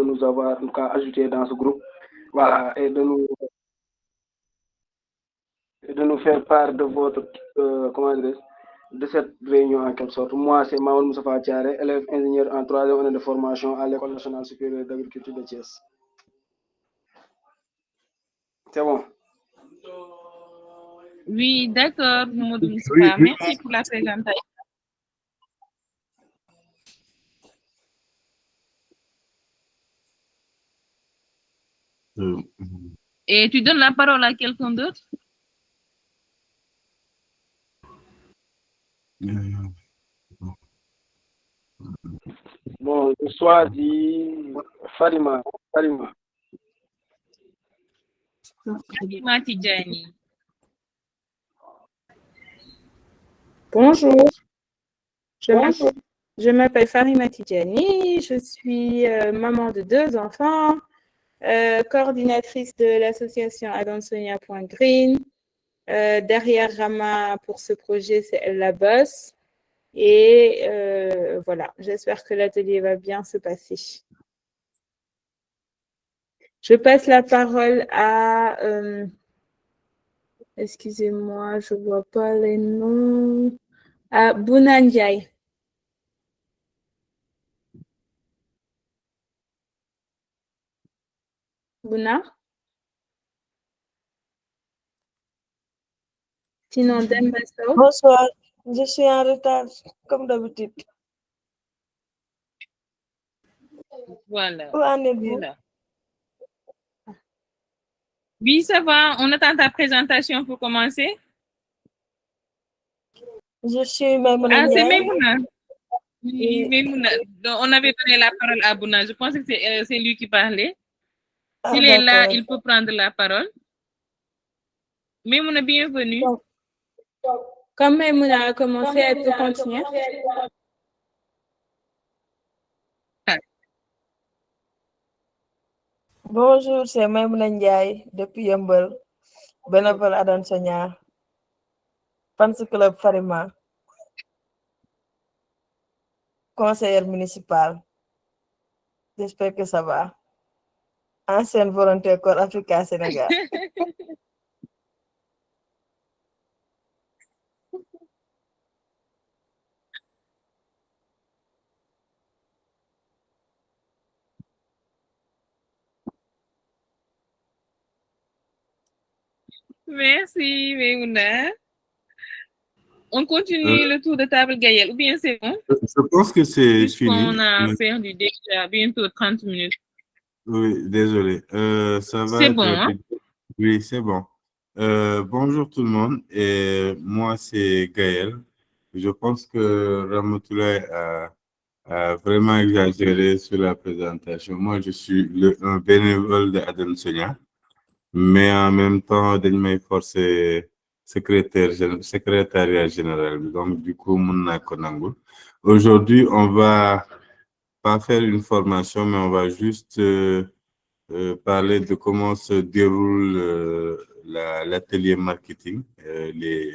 de nous avoir en tout cas ajouté dans ce groupe. Voilà, et de nous faire part de votre, comment dire, de cette réunion en quelque sorte. Moi, c'est Maoul Moussafa Thiaré, élève ingénieur en troisième année de formation à l'École nationale supérieure d'agriculture de Thiès. C'est bon. Oui, d'accord, Mamadou Moustapha. Merci pour la présentation. Et tu donnes la parole à quelqu'un d'autre? Bon, je choisis Farima. Farima Tidjani. Bonjour, je m'appelle Farima Tidjani, je suis maman de 2 enfants, coordinatrice de l'association Adonsonia.green. Derrière Rama pour ce projet, c'est Elle la bosse. Et voilà, j'espère que l'atelier va bien se passer. Je passe la parole à... excusez-moi, je ne vois pas les noms. À Bouna Ndiaye. Bouna? Sinon, Demba Sow. Bonsoir, je suis en retard, comme d'habitude. Voilà. Où en êtes-vous? Oui, ça va. On attend ta présentation pour commencer. Je suis Maïmouna. Ah, c'est Maïmouna. Oui, Maïmouna. Donc, on avait donné la parole à Bouna. Je pense que c'est lui qui parlait. S'il est là, il peut prendre la parole. Maïmouna, bienvenue. Comme Maïmouna a commencé, elle peut continuer. Bonjour, c'est Maïmouna Ndiaye depuis Yeumbeul, bénévole Adonsonia, fans club Farima, conseillère municipale. J'espère que ça va. Ancienne volontaire Corps Africa Sénégal. Merci, Maïmouna. On continue le tour de table, Gaël, ou bien c'est bon? Je pense que c'est fini. On a perdu déjà bientôt 30 minutes. Oui, désolé. Ça va C'est être bon, hein? rapide. Oui, c'est bon. Bonjour tout le monde. Et moi, c'est Gaël. Je pense que Ramatoulaye a vraiment exagéré sur la présentation. Moi, je suis un bénévole de Adonsonia, mais en même temps, dañ may forcer secrétariat général. Donc, du coup, mun naa ko nangul. Aujourd'hui, on va pas faire une formation, mais on va juste parler de comment se déroule l'atelier marketing.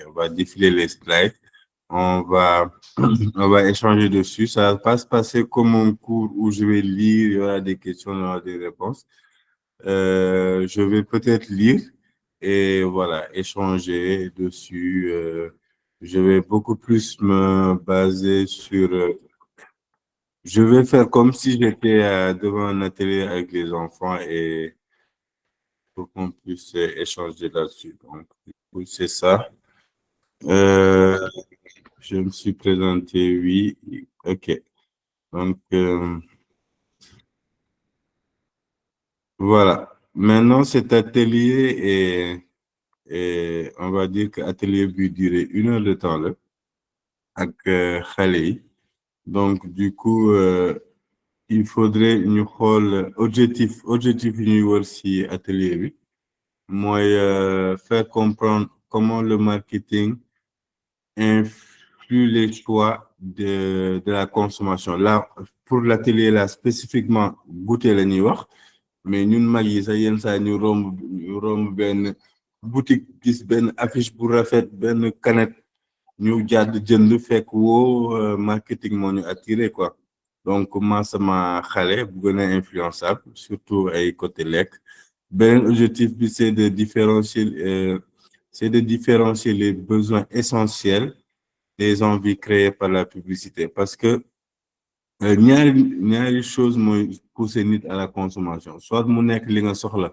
On va défiler les slides. On va échanger dessus. Ça va pas se passer comme un cours où je vais lire, il y aura des questions, il y aura des réponses. Je vais peut-être lire et voilà, échanger dessus. Je vais beaucoup plus me baser sur... je vais faire comme si j'étais devant un atelier avec les enfants et pour qu'on puisse échanger là-dessus. Donc, du coup, c'est ça. Je me suis présenté, oui. OK. Donc, voilà. Maintenant, cet atelier est, on va dire que l'atelier peut durer 1 heure de temps là, avec xale yi. Donc, du coup, il faudrait ñu xool objectif yi ñuy wër ci atelier bi. Mooy faire comprendre comment le marketing influe les choix de la consommation. Là, pour l'atelier là, spécifiquement, goûter la ñuy wax, mais ñun mag yi sax yenn saa ñu romb benn boutique gis benn affiche bu rafet, benn canette ñu jàdd jënd fekk woo marketing moo ñu attiré quoi. donc comment sama xale bu gën a influençable surtout ay côté lekk. Beneen objectif bi c'est de différencier les besoins essentiels des envies créées par la publicité parce que ñaari chose mooy pousser nit à la consommation soit mu nekk li nga soxla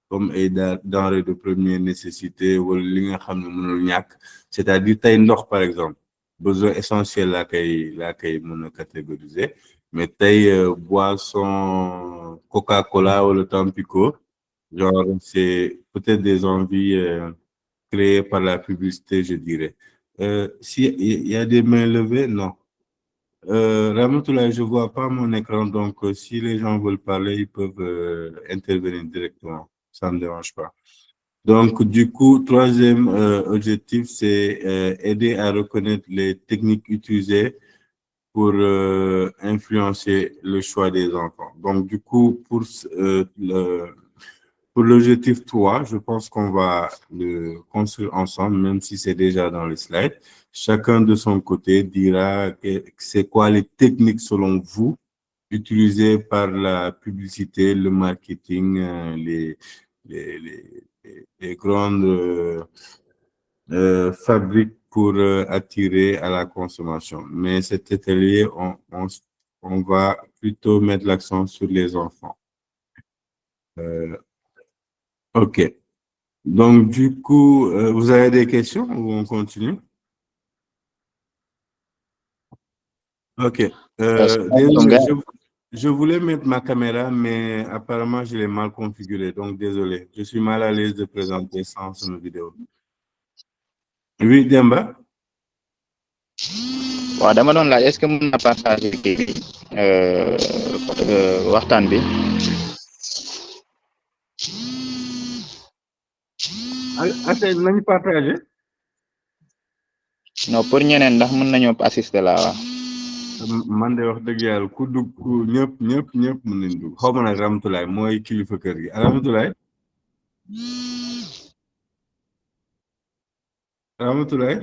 comme ay denrées de première nécessité wala li nga xam ne mënul ñàkk c'est-à-dire tey ndox par exemple besoin essentiel laa koy mën a catégoriser mais tey boisson Coca-Cola wala Tampico genre c'est peut-être des envies créées par la publicité je dirais si il y a des mains levées non. Ramatoulaye, je vois pas mon écran, donc si les gens veulent parler, ils peuvent intervenir directement. Ça ne me dérange pas. Donc, du coup, troisième objectif, c'est aider à reconnaître les techniques utilisées pour influencer le choix des enfants. Donc, du coup, pour l'objectif 3, je pense qu'on va le construire ensemble, même si c'est déjà dans les slides. Chacun de son côté dira c'est quoi les techniques selon vous utilisées par la publicité, le marketing, les grandes fabriques pour attirer à la consommation. Mais cet atelier, on va plutôt mettre l'accent sur les enfants. OK. Donc, du coup, vous avez des questions ou on continue? OK. Désolé, je voulais mettre ma caméra, mais apparemment, je l'ai mal configurée. Donc, désolé. Je suis mal à l'aise de présenter sans une vidéo. Oui, Demba? waaw dama doon laaj est-ce que mën na partager kii waxtaan bi. Attends, nañu partager? non pour ñeneen ndax mën nañoo assister la waaw. Man de wax dëgg yàlla ku dugg ñëpp mën nañ dugg xaw ma nag Ramatoulaye mooy kilifa kër gi Ramatoulaye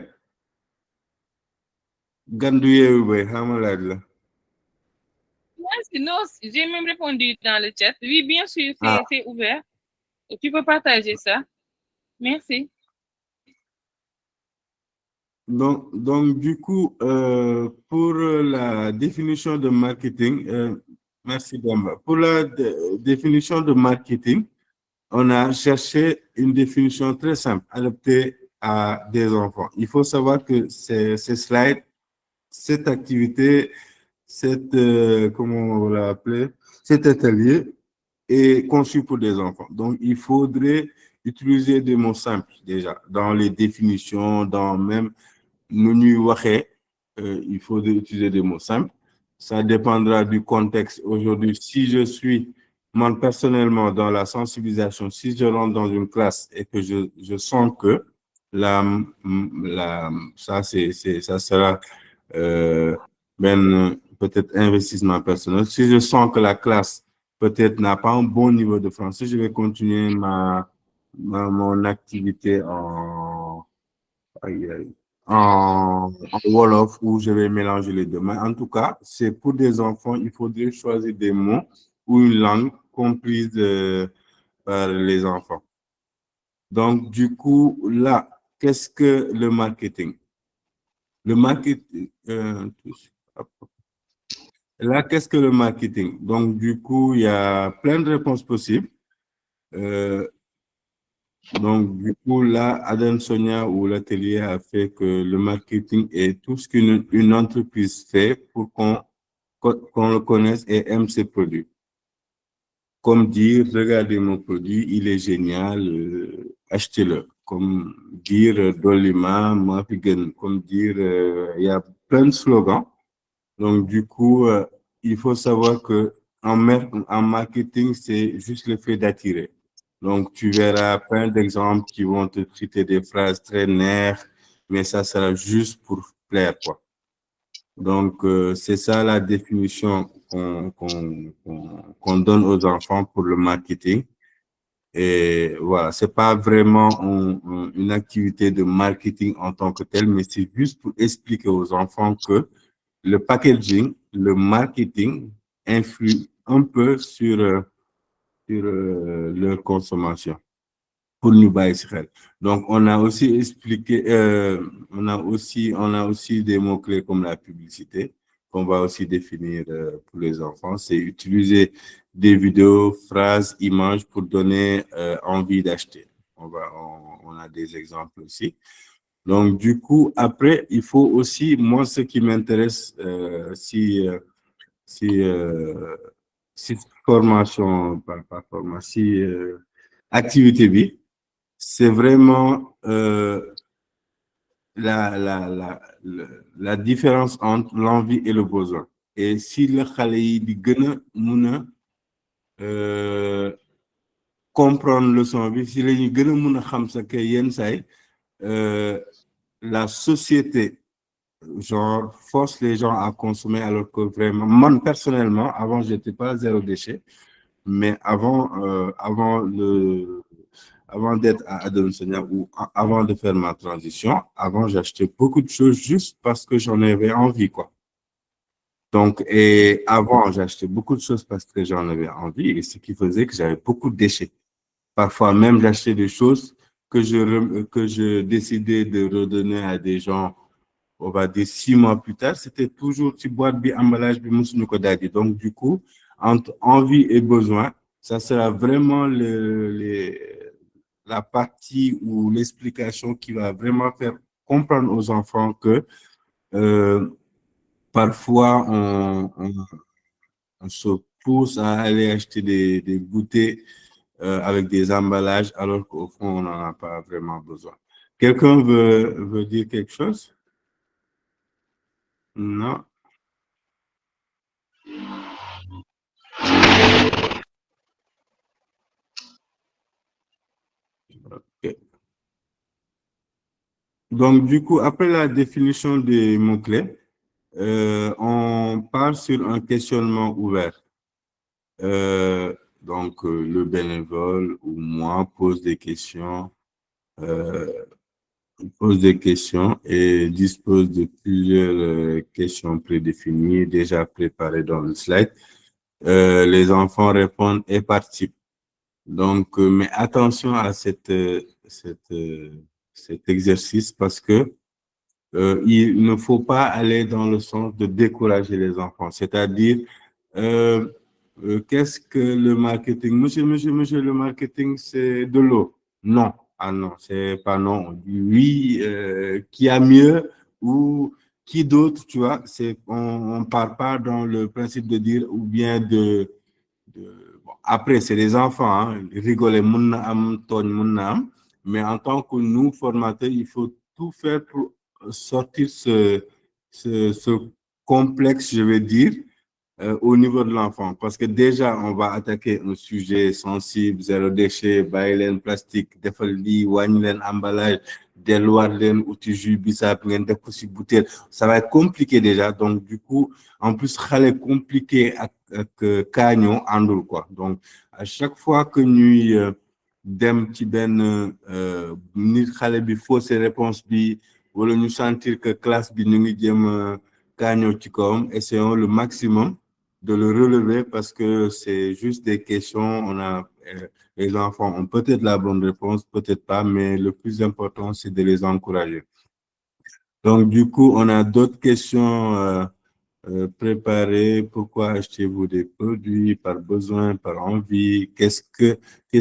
gandu yeewu bay xama laaj la. Non, j'ai même répondu dans le chat. Oui, bien sûr, c'est ouvert. Tu peux partager ça. Merci. Donc du coup, pour la définition de marketing, merci Demba. Pour la définition de marketing, on a cherché une définition très simple, adaptée à des enfants. Il faut savoir que ces slides, cette activité, comment on l'a appelé, cet atelier est conçu pour des enfants. Donc, il faudrait utiliser des mots simples déjà dans les définitions, dans même il faudrait utiliser des mots simples. Ça dépendra du contexte. Aujourd'hui, si je suis, moi personnellement, dans la sensibilisation, si je rentre dans une classe et que je sens que ça sera peut-être investissement personnel. Si je sens que la classe peut-être n'a pas un bon niveau de français, je vais continuer mon activité en Wolof où je vais mélanger les deux. Mais en tout cas, c'est pour des enfants, il faudrait choisir des mots ou une langue comprise par les enfants. Donc, du coup, là, qu'est-ce que le marketing? Le marketing, là, qu'est-ce que le marketing? Donc, du coup, il y a plein de réponses possibles. Donc, du coup, là, Adam Sonia ou l'atelier a fait que le marketing est tout ce qu'une entreprise fait pour qu'on le connaisse et aime ses produits. Comme dire, regardez mon produit, il est génial, achetez-le. Comme dire, Dolima, Mafigen, comme dire, il y a plein de slogans. Donc, du coup, il faut savoir que en marketing, c'est juste le fait d'attirer. Donc, tu verras plein d'exemples qui vont te citer des phrases très nerfs, mais ça sera juste pour plaire, quoi. Donc, c'est ça la définition qu'on donne aux enfants pour le marketing. Et voilà, c'est pas vraiment une activité de marketing en tant que telle, mais c'est juste pour expliquer aux enfants que le packaging le marketing influe un peu sur leur consommation. Pour nous baisser. Donc, on a aussi expliqué, on a aussi des mots-clés comme la publicité, qu'on va aussi définir pour les enfants. C'est utiliser des vidéos, phrases, images pour donner envie d'acheter. On a des exemples aussi. Donc, du coup, après, il faut aussi, moi, ce qui m'intéresse, si formation, pas formation, si activité bi, c'est vraiment la différence entre l'envie et le besoin. Et si le xale yi di gën a mun a comprendre leçon bi, si la ñu gën a mun a xam sa que yenn saay la société genre force les gens à consommer alors que vraiment, moi personnellement, avant j'étais pas zéro déchet, mais avant d'être à Adolescenia ou avant de faire ma transition, avant j'achetais beaucoup de choses juste parce que j'en avais envie, quoi. Donc, et avant j'achetais beaucoup de choses parce que j'en avais envie et ce qui faisait que j'avais beaucoup de déchets. Parfois même j'achetais des choses que je décidais de redonner à des gens, on va dire 6 mois plus tard, c'était toujours petit boîte bi emballage bi musuñu ko daji. Donc du coup, entre envie et besoin, ça sera vraiment la partie ou l'explication qui va vraiment faire comprendre aux enfants que parfois on se pousse à aller acheter des goûters avec des emballages alors qu'au fond on n'en a pas vraiment besoin. Quelqu'un veut dire quelque chose? Non? Okay. Donc, du coup, après la définition des mots-clés, on part sur un questionnement ouvert. Donc, le bénévole ou moi pose des questions et dispose de plusieurs questions prédéfinies, déjà préparées dans le slide. Les enfants répondent et participent. Donc, mais attention à cet exercice parce que il ne faut pas aller dans le sens de décourager les enfants. C'est-à-dire, qu'est-ce que le marketing? Monsieur, le marketing, c'est de l'eau. Non. Ah non, c'est pas non. On dit oui, qui a mieux ou qui d'autre, tu vois. On part pas dans le principe de dire ou bien bon, après, c'est les enfants, hein, rigoler, mais en tant que nous, formateurs, il faut tout faire pour sortir ce complexe, je vais dire, au niveau de l'enfant. Parce que déjà, on va attaquer un sujet sensible, zéro déchet, baïlen, plastique, défaldi, wagnen, emballage, déloirlen, outil jus, bissap, bouteille. Ça va être compliqué déjà. Donc, du coup, en plus, c'est compliqué avec Canyon, Andul, quoi. Donc, à chaque fois que nous dem ci ben nit xalé bi fausse réponse bi wala ñu sentir que classe bi ñu ngi jëm Canyon ci kawam, essayons le maximum de le relever parce que c'est juste des questions. Les enfants ont peut-être la bonne réponse, peut-être pas, mais le plus important, c'est de les encourager. Donc, du coup, on a d'autres questions préparées. Pourquoi achetez-vous des produits par besoin, par envie? Qu'est-ce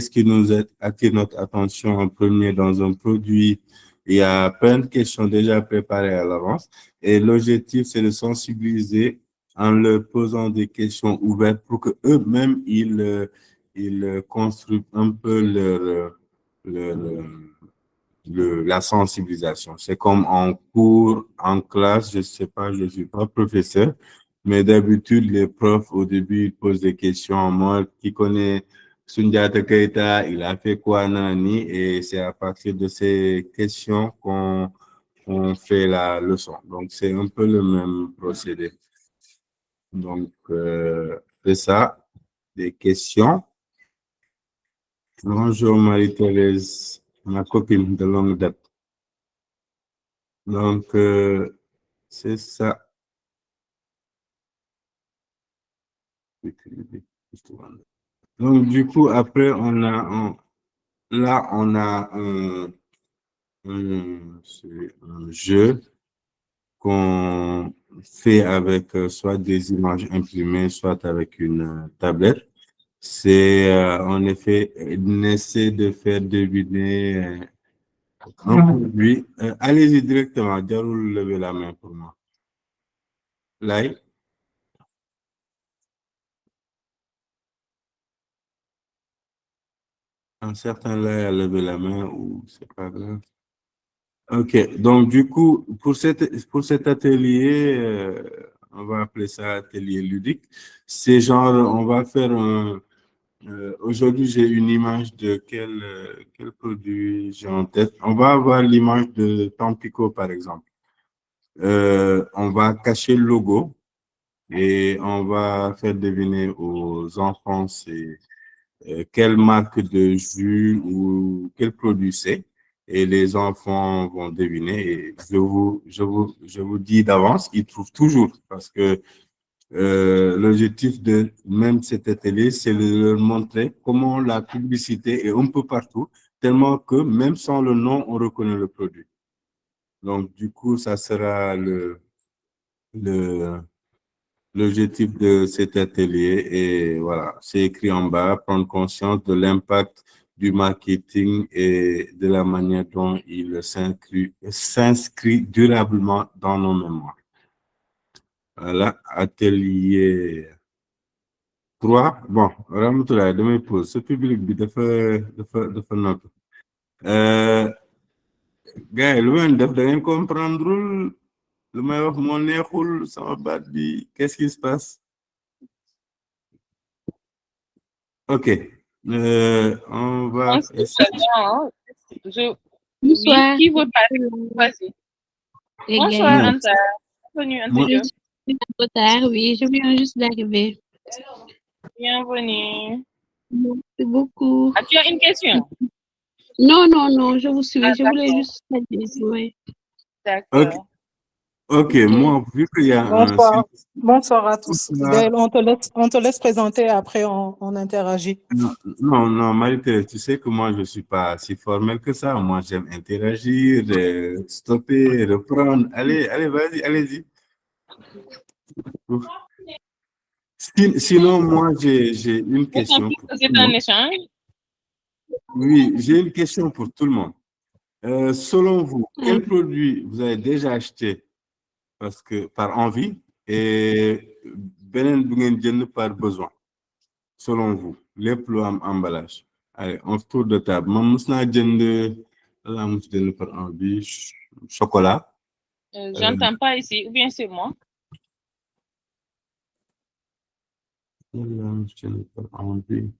qui nous attire notre attention en premier dans un produit? Il y a plein de questions déjà préparées à l'avance. Et l'objectif, c'est de sensibiliser en leur posant des questions ouvertes pour que eux-mêmes ils construisent un peu la sensibilisation. C'est comme en cours, en classe, je sais pas, je suis pas professeur, mais d'habitude, les profs, au début, ils posent des questions. Moi, qui connais Sundiata Keita, il a fait quoi, Nani? Et c'est à partir de ces questions qu'on fait la leçon. Donc, c'est un peu le même procédé. Donc, c'est ça, des questions. Bonjour Marie-Thérèse, ma copine de longue date. Donc, c'est ça. Donc, du coup, après, on a un jeu qu'on fait avec soit des images imprimées, soit avec une tablette. C'est en effet, on essaie de faire deviner un produit. Allez-y directement, Diarou, levez la main pour moi. Là, un certain là a levé la main ou c'est pas grave. Ok, donc du coup, pour cet atelier, on va appeler ça atelier ludique. C'est genre, on va faire un. Aujourd'hui, j'ai une image de quel produit j'ai en tête. On va avoir l'image de Tampico, par exemple. On va cacher le logo et on va faire deviner aux enfants quelle marque de jus ou quel produit c'est. Et les enfants vont deviner. Et je vous dis d'avance, ils trouvent toujours parce que l'objectif de même cet atelier, c'est de leur montrer comment la publicité est un peu partout, tellement que même sans le nom, on reconnaît le produit. Donc, du coup, ça sera l'objectif de cet atelier. Et voilà, c'est écrit en bas, prendre conscience de l'impact du marketing et de la manière dont il s'inscrit durablement dans nos mémoires. Voilà, atelier 3. Bon, Ramatoulaye damay pause ce public bi dafa nopp gars yi lu ngeen def da ngeen comprendre lu may wax moo neexul sama baat bi qu'est-ce qui se passe? Ok, on va Bonsoir. Bonsoir. Oui, qui veut parler? Vas-y. Bonsoir, Anta. Bienvenue, Anta Diop. Je suis en retard, oui, je viens juste d'arriver. Bienvenue. Merci beaucoup. Ah, tu as une question? Non, je vous suis. Ah, je voulais juste dire, oui. D'accord. Ok, moi, vu qu'il y a Bonsoir à tous. Gaël, on te laisse présenter, après on interagit. Non, Marie-Thérèse, tu sais que moi, je ne suis pas si formel que ça. Moi, j'aime interagir, stopper, reprendre. Allez, vas-y, allez-y. Sinon, moi, j'ai une question. C'est un échange? Oui, j'ai une question pour tout le monde. Selon vous, quel produit vous avez déjà acheté par envie et benen bu ngeen jënd par besoin? Selon vous, lépp lu am emballage. Allez, on tour de table. Man mos naa jënd par envie chocolat. J'entends pas ici, ou bien c'est moi? Par envie.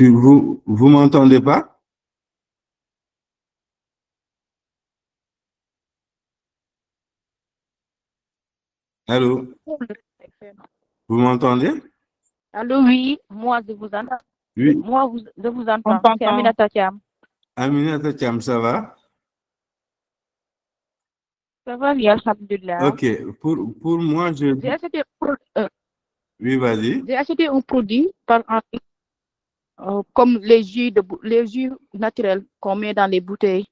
Vous m'entendez pas? Allô? Vous m'entendez? Allô, oui, moi je vous entends. Oui. Moi, je vous entends. C'est Aminata Thiam. Aminata Thiam, ça va? Ça va bien, alhamdulillah. Ok, pour moi, J'ai acheté, oui, vas-y. j'ai acheté un produit par comme les jus naturels qu'on met dans les bouteilles.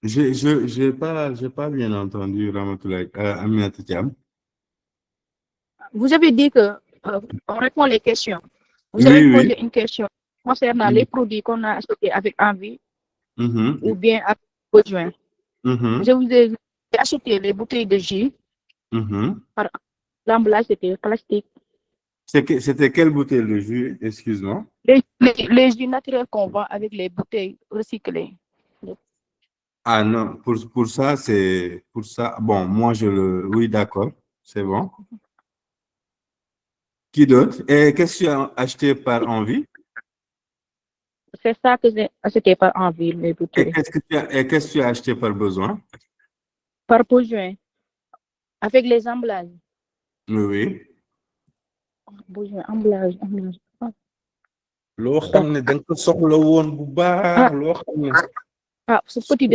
J'ai pas bien entendu Ramatoulaye, Aminata Thiam. Vous avez dit que on répond les questions. Vous Oui, avez posé oui. une question concernant les produits qu'on a achetés avec envie ou bien avec besoin. Je vous ai acheté les bouteilles de jus. Par l'emballage, c'était plastique. C'était quelle bouteille de jus, excuse-moi? Les jus naturels qu'on vend avec les bouteilles recyclées. Ah non, pour ça, c'est pour ça. Bon, moi, oui, d'accord, c'est bon. Qui d'autre? Et qu'est-ce que tu as acheté par envie? C'est ça que j'ai acheté par envie, les bouteilles. Et qu'est-ce que tu as acheté par besoin? Par besoin. Avec les emballages. Oui. Besoin, emballage. loo xam ne da nga ko soxla woon bu baax loo xam ne ce petit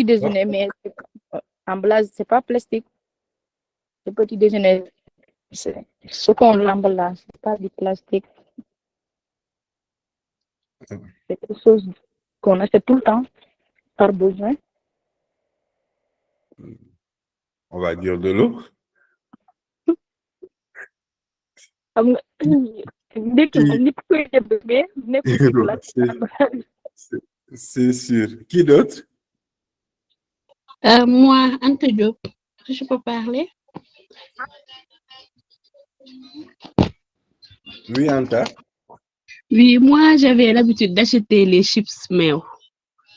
déjeuner mais emballage c'est pas plastique. Le petit déjeuner c'est ce qu'on l'emballage, c'est pas du plastique. C'est quelque chose qu'on achète tout le temps par besoin. On va dire de l'eau. C'est sûr. Qui d'autre? Moi, Anta Diop, je peux parler? Oui, Anta. Oui, moi, j'avais l'habitude d'acheter les chips Meo,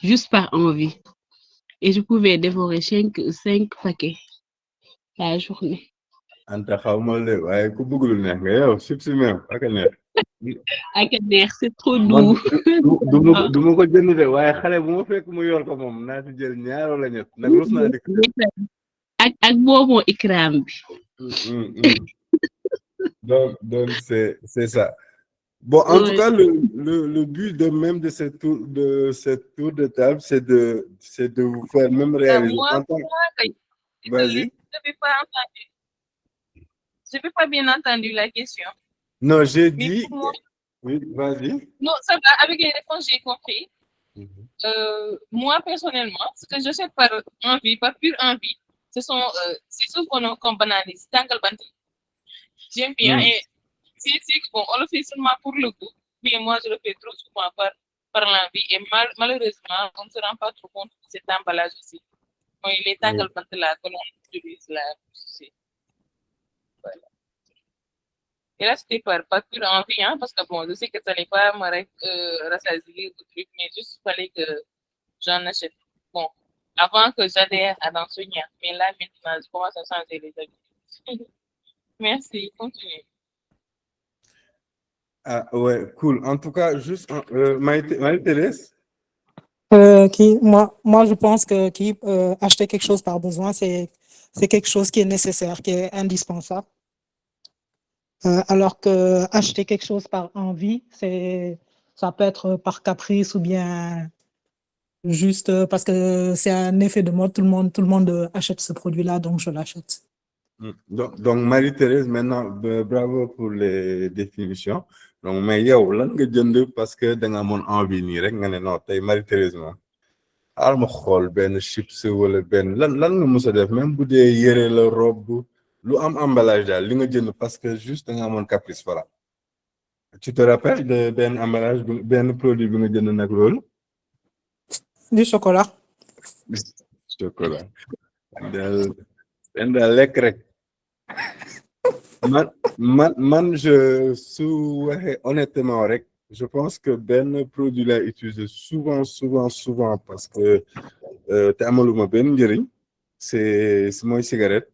juste par envie. Et je pouvais dévorer 5 paquets la journée. Anta, chips Meo, c'est trop doux. Ak bobo ikram bi. Donc c'est ça. Bon, en tout cas, le but de cette tour de table, c'est de vous faire même réaliser. Vas-y. Je n'ai pas bien entendu la question. Non, j'ai dit. Oui, vas-y. Non, ça va, avec les réponses, j'ai compris. Moi, personnellement, ce que je sais par envie, par pure envie, c'est souvent qu'on banalise. J'aime bien et c'est bon, on le fait seulement pour le goût, mais moi, je le fais trop souvent par l'envie et malheureusement, on ne se rend pas trop compte de cet emballage aussi. Bon, il est tangle là que l'on utilise là. Voilà. Et là, c'était par pure envie, hein, parce que bon, je sais que ça n'est pas rassasier ou truc, mais juste fallait que j'en achète. Bon, avant que j'adhère à l'enseignant, mais là, maintenant, je commence à changer les habitudes. Merci, continuez. Ah ouais, cool. En tout cas, juste Marie-Thérèse. Moi, je pense que acheter quelque chose par besoin, c'est quelque chose qui est nécessaire, qui est indispensable. Alors que acheter quelque chose par envie, ça peut être par caprice ou bien juste parce que c'est un effet de mode. Tout le monde achète ce produit-là, donc je l'achète. Donc Marie-Thérèse, maintenant, bravo pour les définitions. Donc, mais yow lan nga jënd parce que da nga amoon envie nii rek nga ne non tey Marie-Thérèse moom xaaral ma xool benn chips wala benn lan nga mos a def même bu dee yére la robe lu am emballage daal li nga jënd parce que juste da nga amoon caprice voilà. Tu te rappelles de benn emballage benn produit bi nga jënd nag loolu? Du chocolat. Chocolat. daal lekk rek. Man je honnêtement rek je pense que benn produit là utilisé souvent parce que te amaluma benn njëriñ c'est mooy cigarette.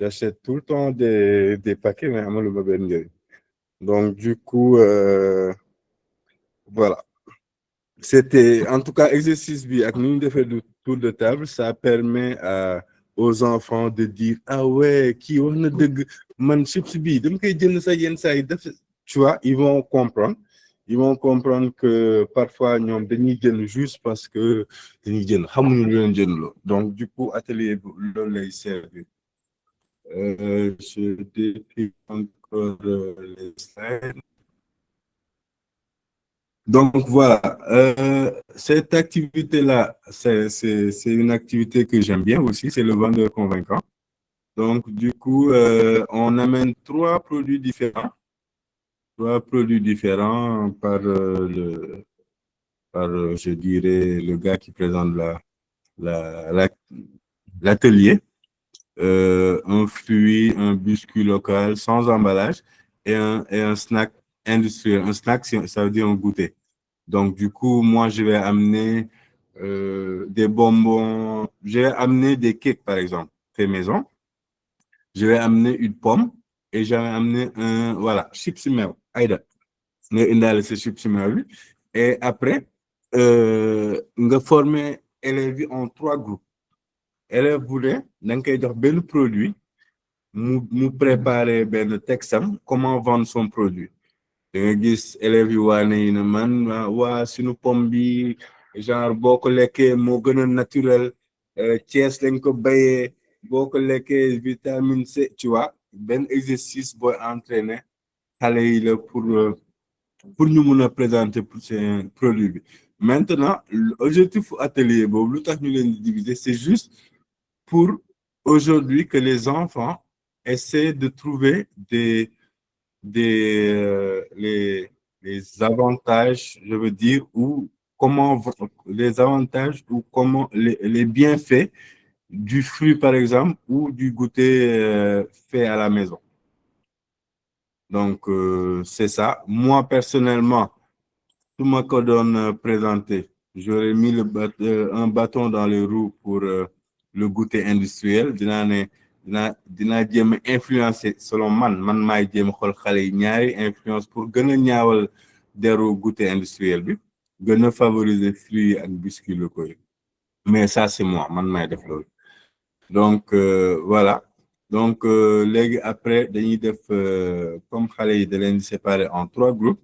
J'achète tout le temps des paquets mais amaluma benn njëriñ. Donc du coup voilà. C'était en tout cas exercice bi ak nu ñu defee du tour de table, ça permet aux enfants de dire ah ouais kii wax na dëgg man chips bi dama koy jënd sa yenn saa yi def tu vois ils vont comprendre que parfois ñoom dañuy jënd juste parce que dañuy jënd xamuñu lu leen jëndloo. Donc du coup atelier loolu lay servir. Je décris encore les slides. Donc voilà, cette activité-là, c'est une activité que j'aime bien aussi, c'est le vendeur convaincant. Donc du coup, on amène trois produits différents par je dirais le gars qui présente l'atelier, un fruit, un biscuit local sans emballage et un snack industriel. Un snack, ça veut dire un goûter. Donc, du coup, moi, je vais amener des bonbons. Je vais amener des cakes, par exemple, fait maison. Je vais amener une pomme et je vais amener chips Meo. Aïda. Ce chips Meo. Et après, on va former élèves en 3 groupes. Élève voulait, donc, il y a un produit. Nous préparer le texte, comment vendre son produit. da nga gis élèves yi waane yi ne man waa suñu pomme bi genre boo ko lekkee moo gën a naturel Thiès lañ ko bayee boo ko lekkee vitamine C tu vois benn exercice booy entraîner xale yi la pour ñu mun a présenter pour ces produits bi maintenant l'objectif atelier boobu lu tax ñu leen di diviser c'est juste pour aujourd'hui que les enfants essaient de trouver les avantages, je veux dire, ou comment les avantages ou comment les bienfaits du fruit, par exemple, ou du goûter fait à la maison. Donc, c'est ça. Moi, personnellement, tout ma cordonne présenté, j'aurais mis un bâton dans les roues pour le goûter industriel. Dina jéem influencer selon man maay jéem xool xale yi ñaari influence pour gën a ñaawal deru goûter industriel bi gën a favoriser fruits ak biscuits locaux yi mais ça c'est moi man maay def loolu donc voilà donc léegi après dañuy def comme xale yi da leen di séparer en 3 groupes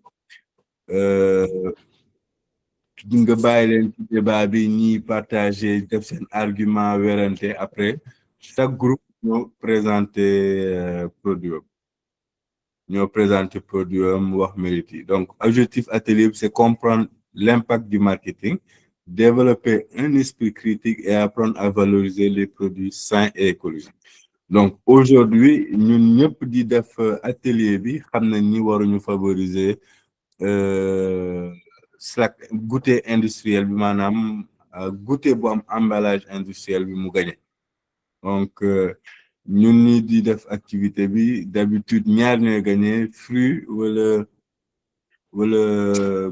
nga bàyyi leen ci débat bi ñi partager def seen argument werante après chaque groupe ñoo présenter produit wax mérite yi donc objectif atelier c'est comprendre l'impact du marketing développer un esprit critique et apprendre à valoriser les produits sains et écologiques donc aujourd'hui ñun ñëpp di def atelier bi xam nañ ni waruñu favoriser goûter industriel bi maanaam goûter bu am emballage industriel bi mu gagné donc ñun ñi di def activité bi d'habitude ñaar ñooy gagné fruit wala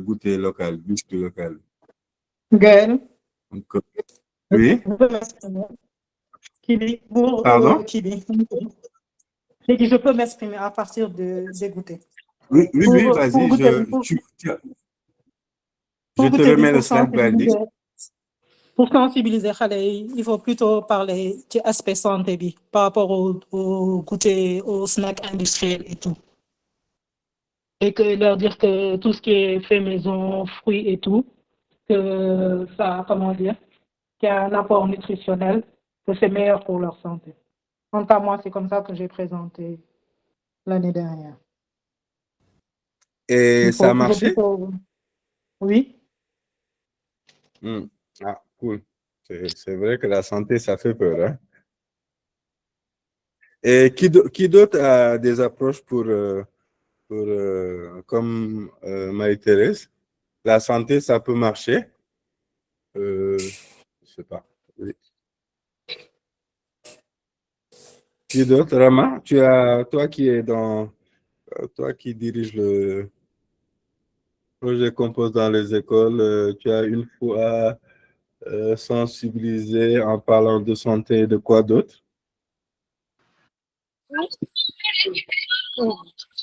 goûter local biscuit local. Gaël. Donc, oui. Pardon? Je peux m'exprimer à partir des goûters. Oui, vas-y. Je te remets le slide, Baldi. Pour sensibiliser il faut plutôt parler de l'aspect santé par rapport au goûter, au snack industriel et tout. Et que leur dire que tout ce qui est fait maison, fruits et tout, que ça, qu'il y a un apport nutritionnel, que c'est meilleur pour leur santé. Quant à moi, c'est comme ça que j'ai présenté l'année dernière. Et ça a marché? Oui. Ah, cool. C'est vrai que la santé, ça fait peur. Hein? Et qui d'autre a des approches pour comme Marie-Thérèse? La santé, ça peut marcher? Je sais pas. Oui. Qui d'autre? Rama, toi qui dirige le projet Compose dans les écoles, tu as une fois sensibilisé en parlant de santé et de quoi d'autre?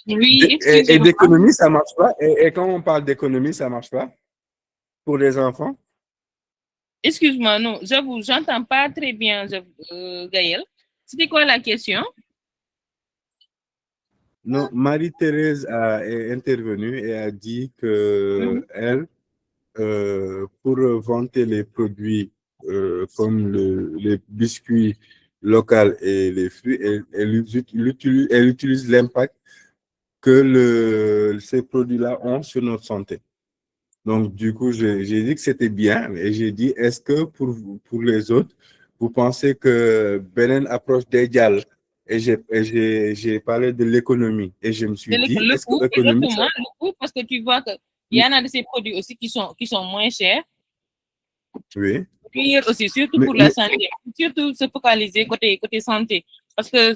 Oui, et d'économie, ça marche pas? Et quand on parle d'économie, ça marche pas? Pour les enfants? Excuse-moi, non, j'avoue, j'entends pas très bien, Gaël. C'était quoi la question? Non, Marie-Thérèse est intervenue et a dit que elle, pour vanter les produits comme les biscuits locaux et les fruits, elle utilise l'impact que ces produits-là ont sur notre santé. Donc, du coup, j'ai dit que c'était bien et j'ai dit, est-ce que pour les autres, vous pensez que Belen approche d'égale? Et j'ai parlé de l'économie et je me suis dit, est-ce que l'économie... Exactement, le coût, parce que tu vois qu'il y en a de ces produits aussi qui sont moins chers. Oui. Puis aussi, surtout pour la santé, surtout se focaliser côté santé. Parce que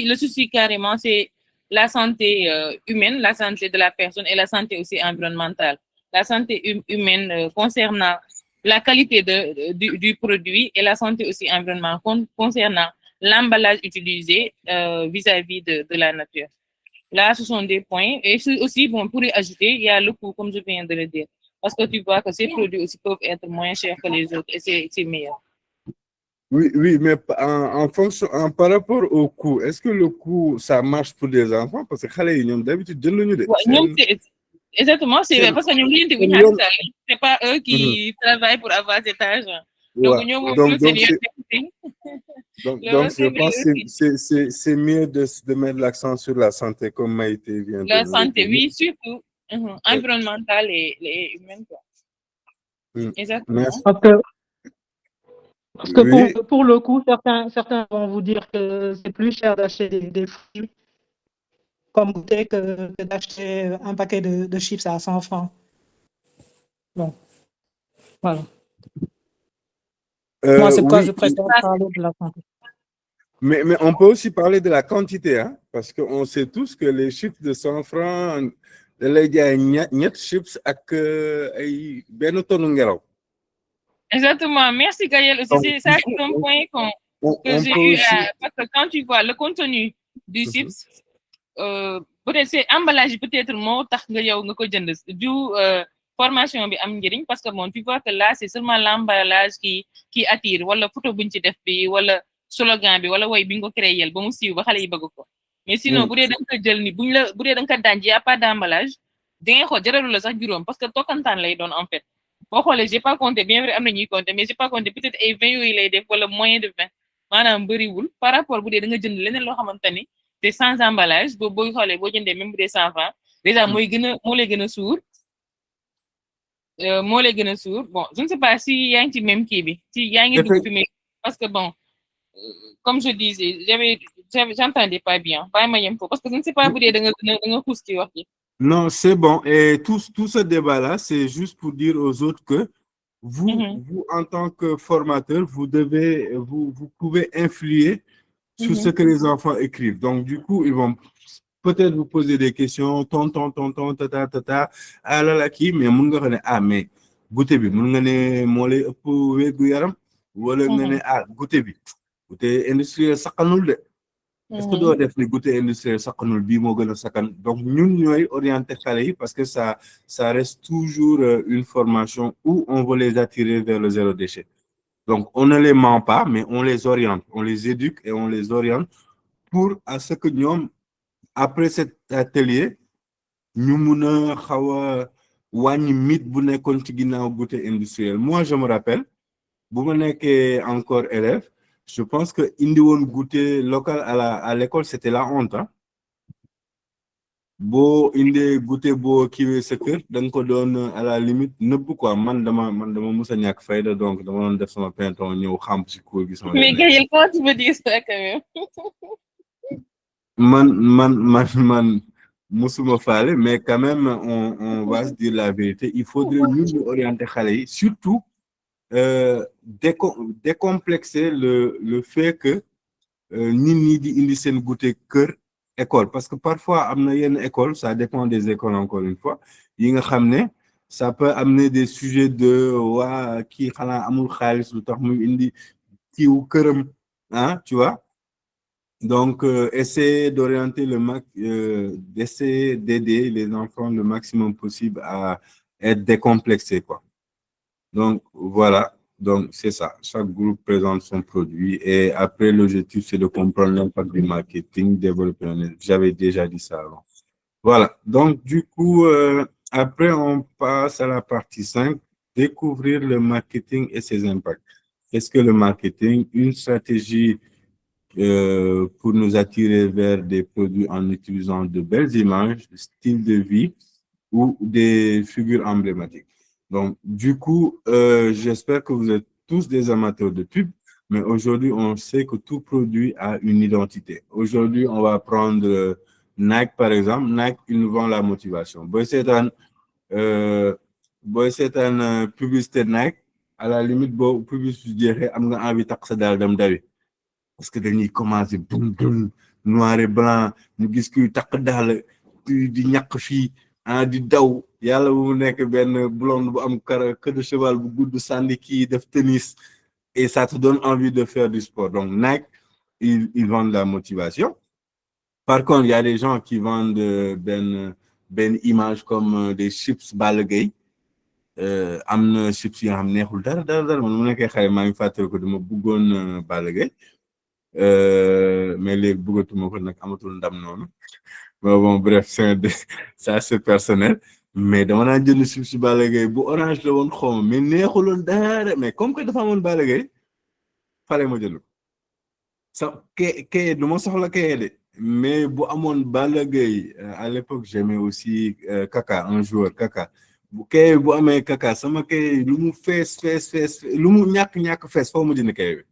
le souci carrément, c'est la santé humaine, la santé de la personne et la santé aussi environnementale. La santé humaine concernant la qualité du produit et la santé aussi environnementale concernant l'emballage utilisé vis-à-vis de la nature. Là, ce sont des points. Et aussi, bon, pour y ajouter, il y a le coût, comme je viens de le dire. Parce que tu vois que ces produits aussi peuvent être moins chers que les autres et c'est meilleur. Oui, mais par rapport au coût, est-ce que le coût, ça marche pour les enfants? Parce que d'habitude, Exactement, c'est parce que nous c'est pas eux qui travaillent pour avoir cet argent. Donc, je pense que c'est mieux de mettre l'accent sur la santé, comme Maïté vient de la santé, oui, surtout environnementale et humaine. Exactement. Parce que pour le coup, certains vont vous dire que c'est plus cher d'acheter des fruits comme goûter que d'acheter un paquet de chips à 100 francs. Bon, voilà. Moi, c'est pourquoi je préfère parler de la santé. Mais on peut aussi parler de la quantité, hein, parce qu'on sait tous que les chips de 100 francs, les gars, niet chips avec ben tonne ngelaw. Exactement. Merci Gaël. C'est ça, c'est un point que j'ai eu parce que quand tu vois le contenu du chips, peut-être c'est emballage peut-être moo tax nga yow nga ko jënd du formation bi am njëriñ parce que bon tu vois que là c'est seulement l'emballage qui attire wala photo buñ ci def bi wala slogan bi wala way bi nga ko créé ba mu siiw ba xale yi bëgg ko mais sinon bu dee da nga ko jël ni bu dee da nga ko dànj y a pas d'emballage da ngay xool jaralu la sax juróom parce que tokkantaan lay doon en fait boo xoolee j'ai pas compté bien vrai am na ñuy compté mais j'ai pas compté peut-être ay 20 yooyu lay def wala moins de 20 maanaam bëriwul par rapport bu dee da nga jënd leneen loo xamante ni c'est sans emballage booy xoolee boo jëndee même bu dee 100 francs déjà moo lay gën a suur bon je ne sais pas si yaa ngi ci même kii bi si yaa ngi dugg fi mais parce que bon comme je disais j'entendais pas bien bàyyi ma yem foofu parce que je ne sais pas bu dee da nga xuus ci wax ji. Non, c'est bon. Et tout ce débat-là, c'est juste pour dire aux autres que vous en tant que formateur, vous pouvez influer sur ce que les enfants écrivent. Donc, du coup, ils vont peut-être vous poser des questions, tonton, tata, ah là là, qui, mais mon gars, mais goûtez bien, mon gars, molé, pour yaram, ou alors, goûtez bien. Goûtez industriel, ça canule. Est-ce que doit def ni goûter industriel sakanul bi mo gëna sakan donc ñun ñoy orienter xalé yi parce que ça reste toujours une formation où on veut les attirer vers le zéro déchet. Donc on ne les ment pas mais on les oriente, on les éduque et on les oriente pour à ce que ñom après cet atelier ñu mëna xawa wañi mythe bu nekkon ci ginaaw goûter industriel. Moi je me rappelle bu ma nekké encore élève. Je pense que indi won goûter local à l'école c'était la honte hein. Bo indi goûter bo kiwé sa kër dang ko doon à la limite neub quoi man dama musa ñak fayda donc dama don def sama pinton ñew xam ci cours gi sama. Mais Gaël, comment tu me dis ça quand même? Man musuma falé mais quand même on va se dire la vérité, il faudrait nous orienter xalé yi surtout décomplexer le fait que nit di indi sen goûter cœur école parce que parfois amna yenn école ça dépend des écoles encore une fois yi nga xamné ça peut amener des sujets de wa ki xala amul xaliss lu tax muy indi kiw keureum hein tu vois donc essayer d'orienter d'essayer d'aider les enfants le maximum possible à être décomplexés quoi. Donc, voilà. Donc, c'est ça. Chaque groupe présente son produit et après, l'objectif, c'est de comprendre l'impact du marketing, développer. J'avais déjà dit ça avant. Voilà. Donc, du coup, après, on passe à la partie 5, découvrir le marketing et ses impacts. Qu'est-ce que le marketing? Une stratégie pour nous attirer vers des produits en utilisant de belles images, style de vie ou des figures emblématiques. Donc, du coup, j'espère que vous êtes tous des amateurs de pub, mais aujourd'hui, on sait que tout produit a une identité. Aujourd'hui, on va prendre Nike, par exemple. Nike, il nous vend la motivation. C'est un publicité Nike. À la limite, publicité, je dirais, on a envie de s'adapter. Parce que dañuy commencer boum boum noir et blanc ñu gis kuy tak dal di ñak fi di daw yalla bu nek ben blonde bu am queue de cheval bu gudd sandi ki def tennis et ça te donne envie de faire du sport. Donc Nike ils vendent la motivation. Par contre, il y a des gens qui vendent ben image comme des chips Balgay amna chips yi nga xam neexul dara man mu nekkee xale maa ngi fàttali ko dama bëggoon Balgay mais les bëggatuma ko nag amatul ndam noonu mais bon bref ça c'est personnel mais dama naan jënd chips Balla Gaye bu orange la woon xawma mais neexuloon dara mais comme que dafa amoon Balla Gaye fale ma jënd ko sa kay du ma soxla kay de mais bu amoon Balla Gaye à l'époque j'aimais aussi Kaka un joueur Kaka bu kay bu amee Kaka sama kay lu mu fees lu mu ñàkk fees foo ma jënd kay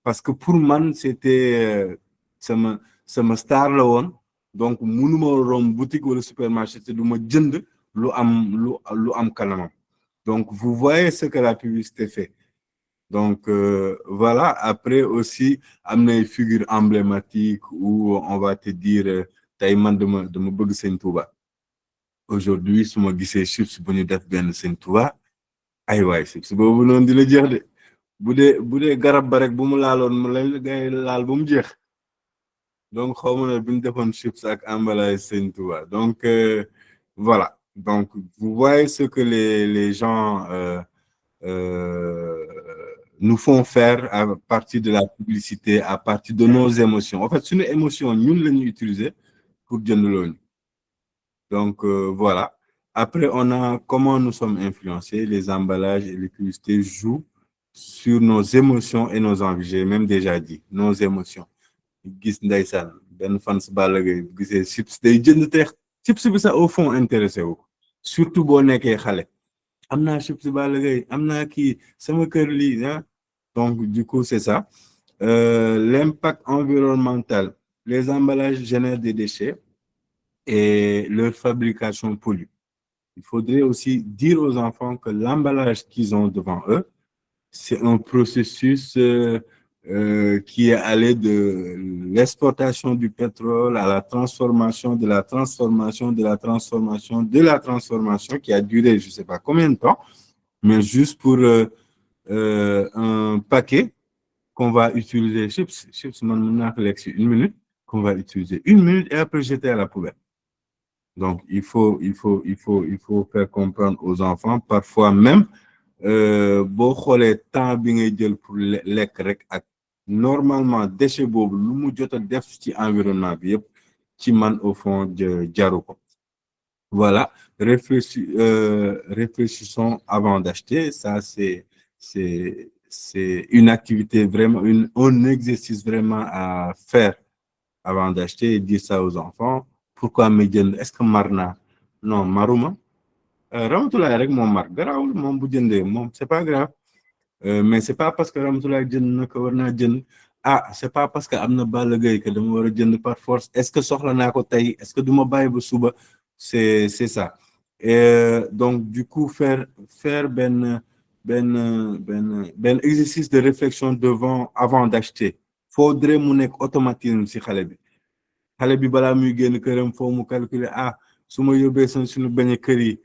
parce que pour man c'était sama star la woon donc mënuma romb boutique wala supermarché te du ma jënd lu am kanamam donc vous voyez ce que la publicité fait donc voilà après aussi am na figure emblématique où on va te dire tey man dama bëgg Sëñ Touba aujourd'hui su ma gisee chips bu ñu def benn Sëñ Touba ay waay chips boobu noonu di la jeex de bu dee garab ba rek bu mu laaloon mu lay gay laal ba mu jeex donc xaw ma ne bi ñu defoon chips ak emballage Sëñ Touba donc voilà donc vous voyez ce que les gens nous font faire à partir de la publicité, à partir de nos émotions. En fait, c'est une émotion, nous l'avons utilisée pour jëndaloo. Donc, voilà. Après, on a comment nous sommes influencés. Les emballages et les publicités jouent sur nos émotions et nos envies. J'ai même déjà dit, nos émotions. Gis ndeysaan benn fans Balla Gaye gisee chips day jënd te chips bi sax au fond intéressé wu surtout boo nekkee xale am naa chips Balla Gaye am naa kii sama kër lii ah. Donc, du coup, c'est ça. L'impact environnemental, les emballages génèrent des déchets et leur fabrication pollue. Il faudrait aussi dire aux enfants que l'emballage qu'ils ont devant eux, c'est un processus qui est allé de l'exportation du pétrole à la transformation, de la transformation, de la transformation, de la transformation qui a duré je ne sais pas combien de temps, mais juste pour un paquet qu'on va utiliser, chips, une minute, qu'on va utiliser une minute et après jeter à la poubelle. Donc, il faut faire comprendre aux enfants, parfois même, boo xoolee temps bi ngay jël pour lekk rek ak normalement déchet boobu lu mu jot a def ci environnement bi yëpp ci man au fond jaru ko. Voilà, réfléchissons avant d'acheter, ça c'est une activité vraiment, un exercice vraiment à faire avant d'acheter et dire ça aux enfants. Pourquoi me jënd est-ce que mar naa non maruma Ramatoulaye rek moom mar garaawul moom bu jëndee moom c'est pas grave mais c'est pas parce que Ramatoulaye jënd na ko war naa jënd c'est pas parce que am na Balla Gaye que dama war a jënd par force est-ce que soxla naa ko tey est-ce que du ma bàyyi ba suba c'est ça et donc du coup faire benn exercice de réflexion avant d'acheter faudrait mu nekk automatisme ci xale bi balaa muy génn këram foo mu calculer su ma yóbbee suñu bañ a kër yi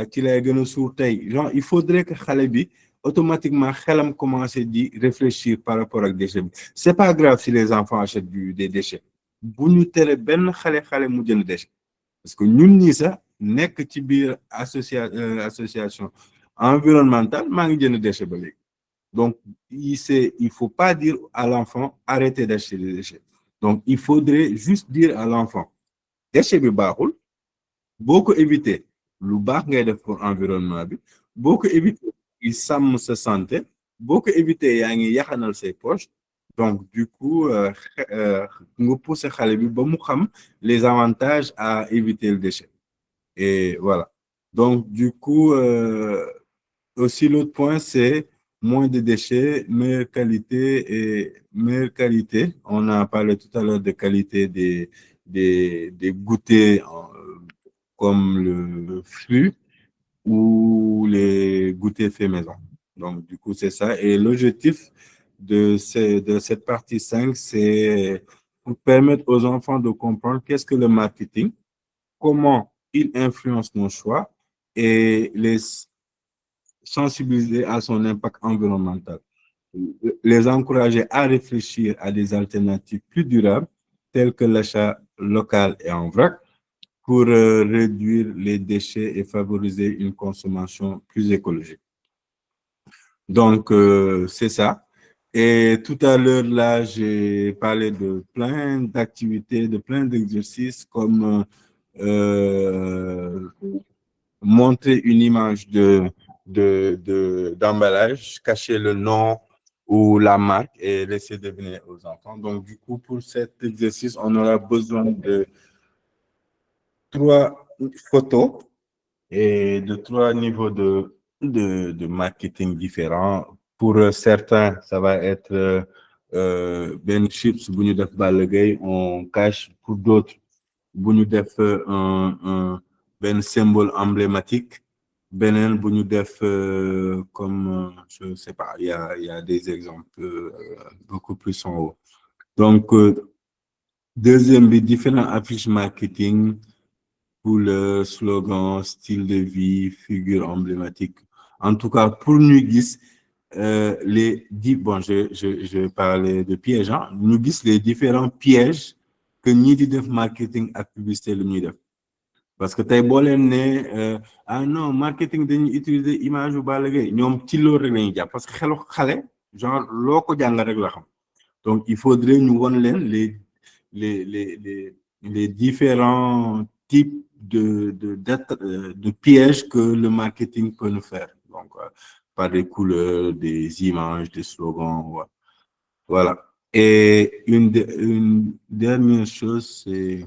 ci lay gën a suur tey genre il faudrait que xale bi automatiquement xelam commencer di réfléchir par rapport ak déchet bi c'est pas grave si les enfants achètent des déchets bu ñu tere benn xale mu jënd déchet parce que ñun ñii sax nekk ci biir association environnementale maa ngi jënd déchet ba léegi donc il faut pas dire à l'enfant arrêtez d'acheter des déchets donc il faudrait juste dire à l'enfant déchet bi baaxul boo ko éviter lu baax ngay def pour environnement bi boo ko éviter il sàmm sa santé boo ko éviter yaa ngi yaxanal say poches donc du coup nga pousser xale bi ba mu xam les avantages à éviter le déchet et voilà donc du coup aussi l'autre point c'est moins de déchets, meilleure qualité. On a parlé tout à l'heure de qualité des goûters comme le fruit ou les goûters faits maison. Donc, du coup, c'est ça. Et l'objectif de cette partie 5, c'est pour permettre aux enfants de comprendre qu'est-ce que le marketing, comment il influence nos choix et les sensibiliser à son impact environnemental, les encourager à réfléchir à des alternatives plus durables telles que l'achat local et en vrac pour réduire les déchets et favoriser une consommation plus écologique. Donc, c'est ça. Et tout à l'heure, là, j'ai parlé de plein d'activités, de plein d'exercices comme montrer une image d'emballage, cacher le nom ou la marque et laisser deviner aux enfants. Donc, du coup, pour cet exercice, on aura besoin de 3 photos et de 3 niveaux de marketing différents. Pour certains, ça va être ben chips, bu ñu def Balla Gaye, on cache. Pour d'autres, bu ñu def ben symbole emblématique. Benen bu ñu def comme, je sais pas, il y a des exemples beaucoup plus en haut. Donc, deuxième, les différents affiches marketing, couleurs, slogans, style de vie, figures emblématiques. En tout cas, pour nous, bon, je vais parler de pièges, hein. Nous les différents pièges que nous def marketing et publicité le nous def. Parce que t'as beau ah non, marketing dañuy utiliser image ou balagay, ñom ci lo rek lañu japp parce que xelu xalé genre loko jang rek la xam. Donc il faudrait nous won len les différents types de pièges que le marketing peut nous faire. Donc, par des couleurs, des images, des slogans. Voilà. Et une dernière chose, c'est,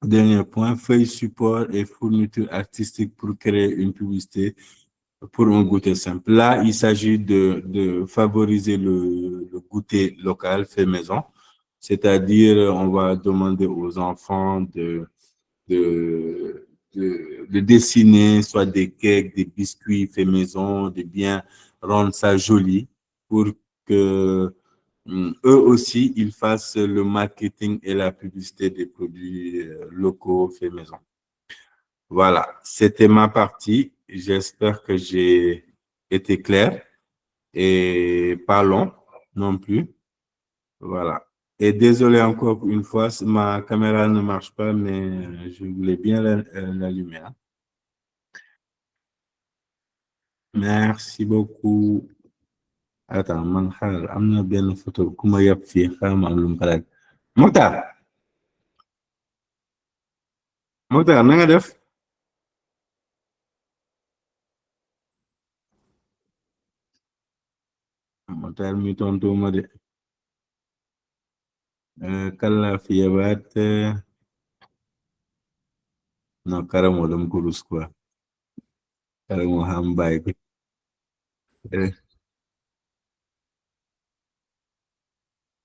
dernier point, feuille support et fourniture artistique pour créer une publicité pour un goûter simple. Là, il s'agit de favoriser le goûter local fait maison. C'est-à-dire, on va demander aux enfants de dessiner soit des cakes, des biscuits faits maison, de bien rendre ça joli pour que eux aussi, ils fassent le marketing et la publicité des produits locaux faits maison. Voilà, c'était ma partie. J'espère que j'ai été clair et pas long non plus. Voilà. Et désolé encore une fois, ma caméra ne marche pas, mais je voulais bien l'allumer. Hein. Merci beaucoup. Attends, man xaaral am na benn photo ku ma yab fii xaaral ma am lu mu xalaat. Mokhtar na nga def? Mokhtar mi tontu ma de. Kalla fi yabaat non karamo dama ko rus quoi. Karamo xam bàyyi ko.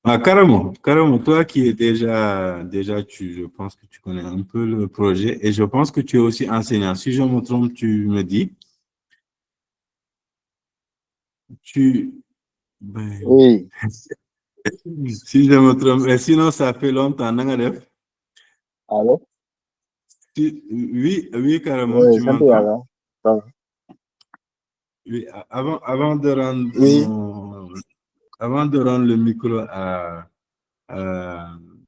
Ah, carrément, toi qui es déjà, je pense que tu connais un peu le projet et je pense que tu es aussi enseignant. Si je me trompe, tu me dis. Ben, Oui. Si je me trompe, et sinon ça fait longtemps, Nangadef. Allô? Oui, carrément, Oui, tu m'entends? Oui, avant de rendre avant de rendre le micro à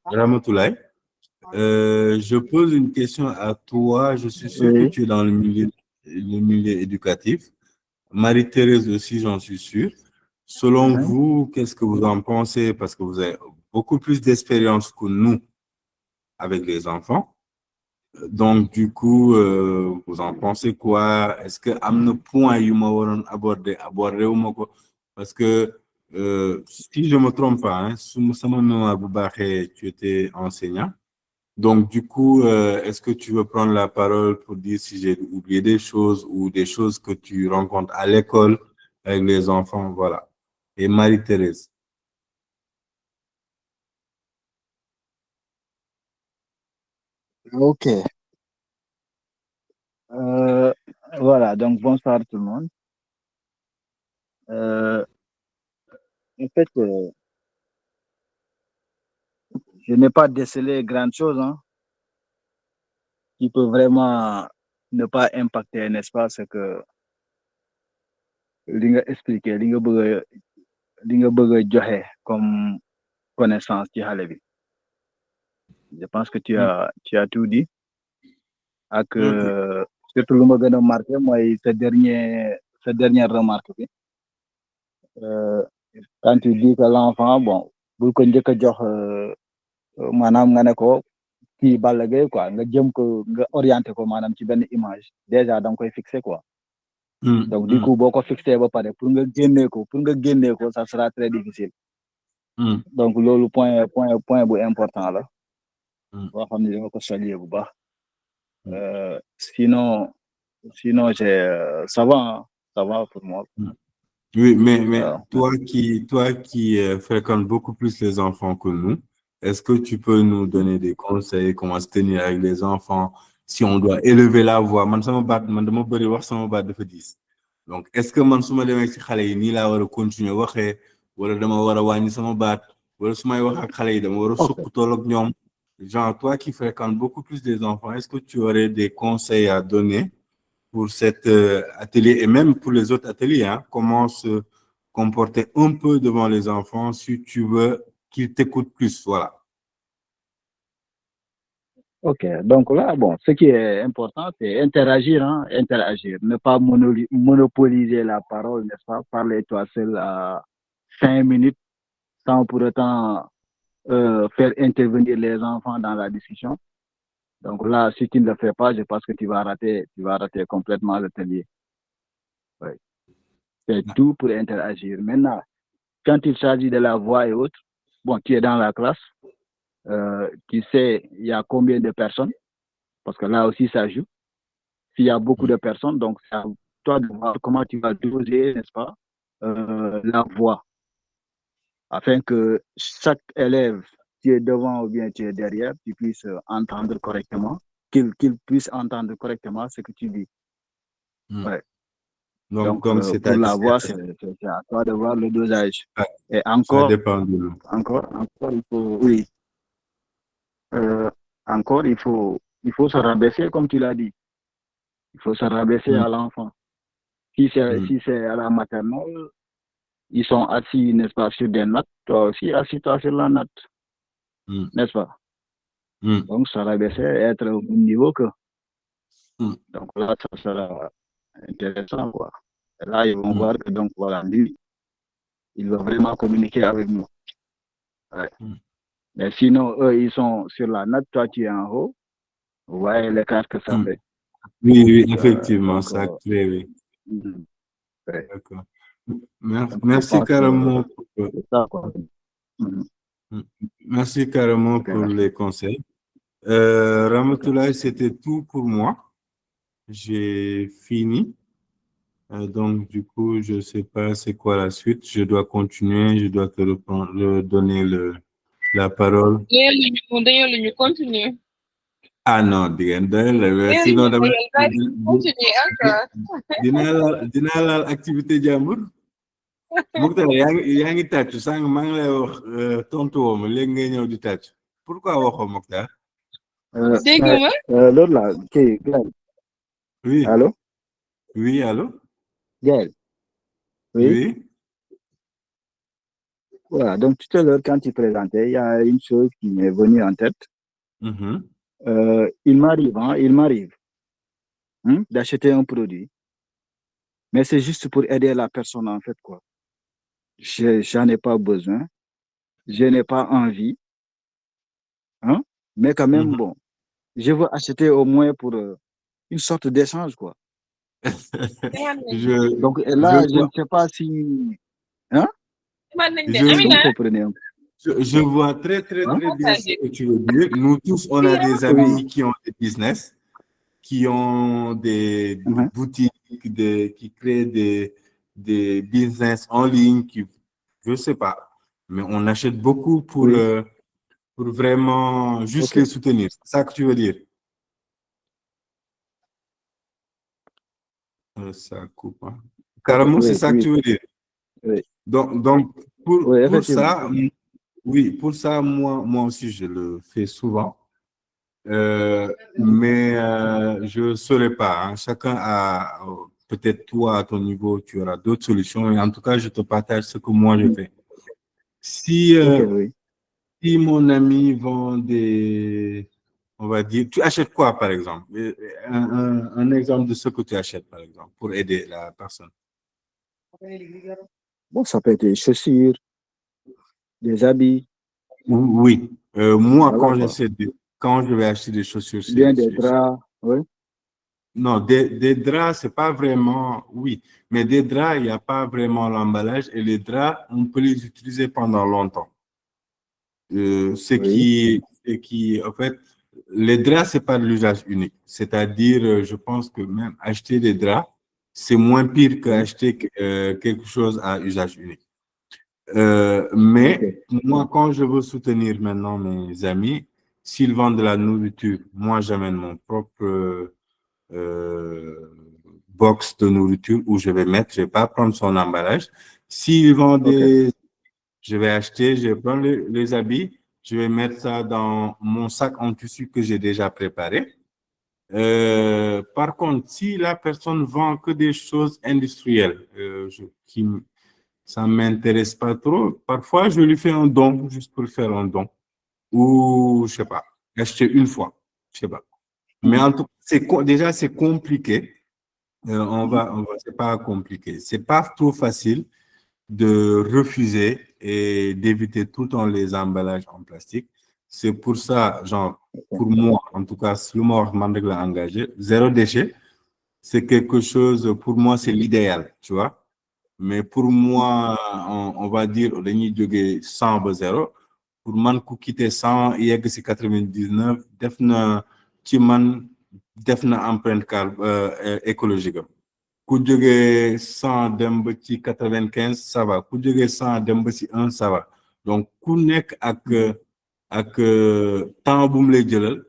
Ramatoulaye, je pose une question à toi. Je suis sûr que tu es dans le milieu éducatif. Marie-Thérèse aussi, j'en suis sûr. Selon vous, qu'est-ce que vous en pensez? Parce que vous avez beaucoup plus d'expérience que nous avec les enfants. Donc, du coup, vous en pensez quoi? Est-ce que amna point yumawaron aborder parce que si je me trompe pas, hein, tu étais enseignant. Donc, du coup, est-ce que tu veux prendre la parole pour dire si j'ai oublié des choses ou des choses que tu rencontres à l'école avec les enfants? Voilà. Et Marie-Thérèse. Ok. Voilà, donc bonsoir tout le monde. En fait, je n'ai pas décelé grand chose hein, qui peut vraiment ne pas impacter, n'est-ce pas, ce que Linga expliqué, Linga bëgg a comme connaissance ci xale bi. Je pense que tu as tout dit. Ak surtout lu ma gën a marqué mooy sa dernière remarque bi. Quand tu dis que l'enfant, bon, bul ko njëkk a jox maanaam nga ne ko kii Balla Gaye quoi nga jëm ko nga orienté ko maanaam ci benn image déjà da nga koy fixé quoi. Donc du coup boo ko fixé ba pare pour nga génnee ko ça sera très difficile. Donc loolu point bu important la. boo xam ne dama ko saluer bu baax. Sinon ça va pour moi. Oui, mais toi qui fréquentes beaucoup plus les enfants que nous, est-ce que tu peux nous donner des conseils, comment se tenir avec les enfants, si on doit élever la voix? Man dama bëri wax sama baat dafa diis. Donc est-ce que man su ma demee ci xale yi nii laa war a continuer waxee wala dama war a wàññi sama baat wala su may wax ak xale yi dama war a sukk tool ak ñoom? Genre, toi qui fréquentes beaucoup plus des enfants, est-ce que tu aurais des conseils à donner pour cet atelier et même pour les autres ateliers, hein? Comment se comporter un peu devant les enfants si tu veux qu'ils t'écoutent plus, voilà. Ok, donc là, bon, ce qui est important, c'est interagir, ne pas monopoliser la parole, n'est-ce pas? Parler toi seul à 5 minutes sans pour autant faire intervenir les enfants dans la discussion. Donc là, si tu ne le fais pas, je pense que tu vas rater complètement l'atelier. Oui. C'est tout pour interagir. Maintenant, quand il s'agit de la voix et autres, bon, tu es dans la classe, tu sais il y a combien de personnes, parce que là aussi ça joue. S'il y a beaucoup de personnes, donc c'est à toi de voir comment tu vas doser, n'est-ce pas, la voix, afin que chaque élève, tu es devant ou bien tu es derrière, tu puisses entendre correctement, qu'il puisse entendre correctement ce que tu dis. Ouais. Donc c'est pour la voix, c'est à toi de voir le dosage. Et encore, ça dépend de nous. Encore, il faut, oui. Encore, il faut se rabaisser, comme tu l'as dit. Il faut se rabaisser à l'enfant. Si c'est à la maternelle, ils sont assis, n'est-ce pas, sur des notes, toi aussi, assis-toi sur la note. N'est-ce pas? Donc, se rabaisser, être au même niveau que. Donc là, ça sera intéressant, quoi. Et là, ils vont voir que, donc, voilà, lui, il va vraiment communiquer avec nous. Ouais. Mais sinon, eux, ils sont sur la note, toi, tu es en haut. Vous voyez l'écart que ça fait. Oui, effectivement, ça crée, oui. Ouais. D'accord. Merci carrément. Merci carrément pour les conseils. Ramatoulaye, c'était tout pour moi. J'ai fini. Donc, du coup, je ne sais pas c'est quoi la suite. Je dois continuer, je dois te donner la parole. D'ailleurs, nous continuer. Ah non, sinon, dina la activité jàmbur. Mokhtar, yaa ngi tàccu sànq maa ngi lay wax tontu woo ma léegi ngay ñëw di tàccu. Pourquoi waxoo Mokhtar? L'autre là, Gaël. Oui. Allô? Oui, allô? Gaël. Oui. Voilà, donc tout à l'heure, quand tu présentais, il y a une chose qui m'est venue en tête. Il m'arrive d'acheter un produit, mais c'est juste pour aider la personne, en fait, quoi. J'en ai pas besoin, je n'ai pas envie, mais quand même, bon, je veux acheter au moins pour une sorte d'échange, quoi. Donc là, je ne sais pas si... Je vois très bien ce que tu veux dire. Nous tous, on a des amis qui ont des business, qui ont des boutiques, qui créent des business en ligne, je ne sais pas, mais on achète beaucoup pour vraiment juste les soutenir. C'est ça que tu veux dire? Ça coupe. Hein. Carrément, c'est ça que tu veux dire? Oui. Donc pour ça, oui, pour ça, moi aussi, je le fais souvent. Mais je ne saurais pas. Hein. Chacun a, peut-être toi, à ton niveau, tu auras d'autres solutions. Et en tout cas, je te partage ce que moi, je fais. Si mon ami vend des... On va dire, tu achètes quoi, par exemple? Un exemple de ce que tu achètes, par exemple, pour aider la personne. Bon, ça peut être des chaussures, des habits. Oui. Moi, quand j'essaie quand je vais acheter des chaussures. Bien des draps, oui. Non, des draps, c'est pas vraiment, oui, mais des draps, il n'y a pas vraiment l'emballage et les draps, on peut les utiliser pendant longtemps. En fait, les draps, c'est pas de l'usage unique. C'est-à-dire, je pense que même acheter des draps, c'est moins pire qu'acheter quelque chose à usage unique. Mais moi, quand je veux soutenir maintenant mes amis, s'ils vendent de la nourriture, moi, j'amène mon propre box de nourriture où je vais mettre, je vais pas prendre son emballage. S'ils vendent je vais acheter, je vais prendre les habits, je vais mettre ça dans mon sac en tissu que j'ai déjà préparé. Par contre, si la personne vend que des choses industrielles, ça ne m'intéresse pas trop, parfois je lui fais un don, juste pour faire un don. Ou, je sais pas, acheter une fois, je sais pas. Mais en tout cas, déjà, c'est compliqué. C'est pas compliqué. C'est pas trop facile de refuser et d'éviter tout le temps les emballages en plastique. C'est pour ça, genre, pour moi, en tout cas, le mort l'a engagé, zéro déchet, c'est quelque chose, pour moi, c'est l'idéal, tu vois. Mais pour moi, on va dire, on a 100 0. Pour moi, quitter 100, il y a 99, def na empreinte écologique. Ku jógee 100 dem ba ci 95 ça va ku jógee 100 dem ba ci 1 ça va donc ku nekk ak temps bu mu lay jëlal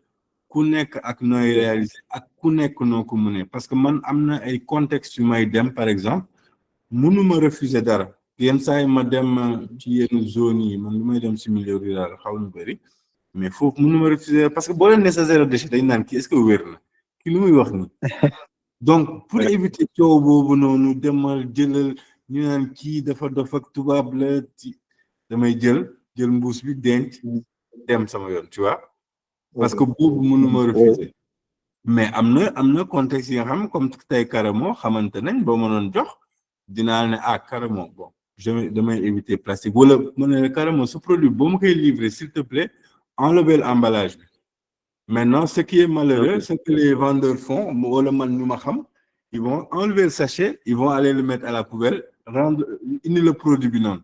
ku nekk ak nooy réaliser ak ku nekk noo ko mënee parce que man am na ay contexte yu may dem par exemple mënuma refuser dara yenn saa yi ma dem ci yenn zone yi man lu may dem ci milieu rural xaw na bëri mais foofu mënuma refuser parce que boo leen ne sa zéro déchet dañ naan kii est-ce que wér na ki lu muy wax ni donc pour éviter coow boobu noonu demal jëlal ñu naan kii dafa dof ak tubaab la damay jël mbuus bi denc dem sama yoon tu vois parce que boobu mënuma refuser mais am na contexte yi nga xam comme tey carrément xamante nañ boo mënoon jox dinaa ne carrément bon damay éviter plastique wala ma ne carrément ce produit boo ma koy livrer s'il te plaît enlever l'emballage bi. Maintenant, ce qui est malheureux, c'est que les vendeurs font, ils vont enlever le sachet, ils vont aller le mettre à la poubelle, rendre le produit binon.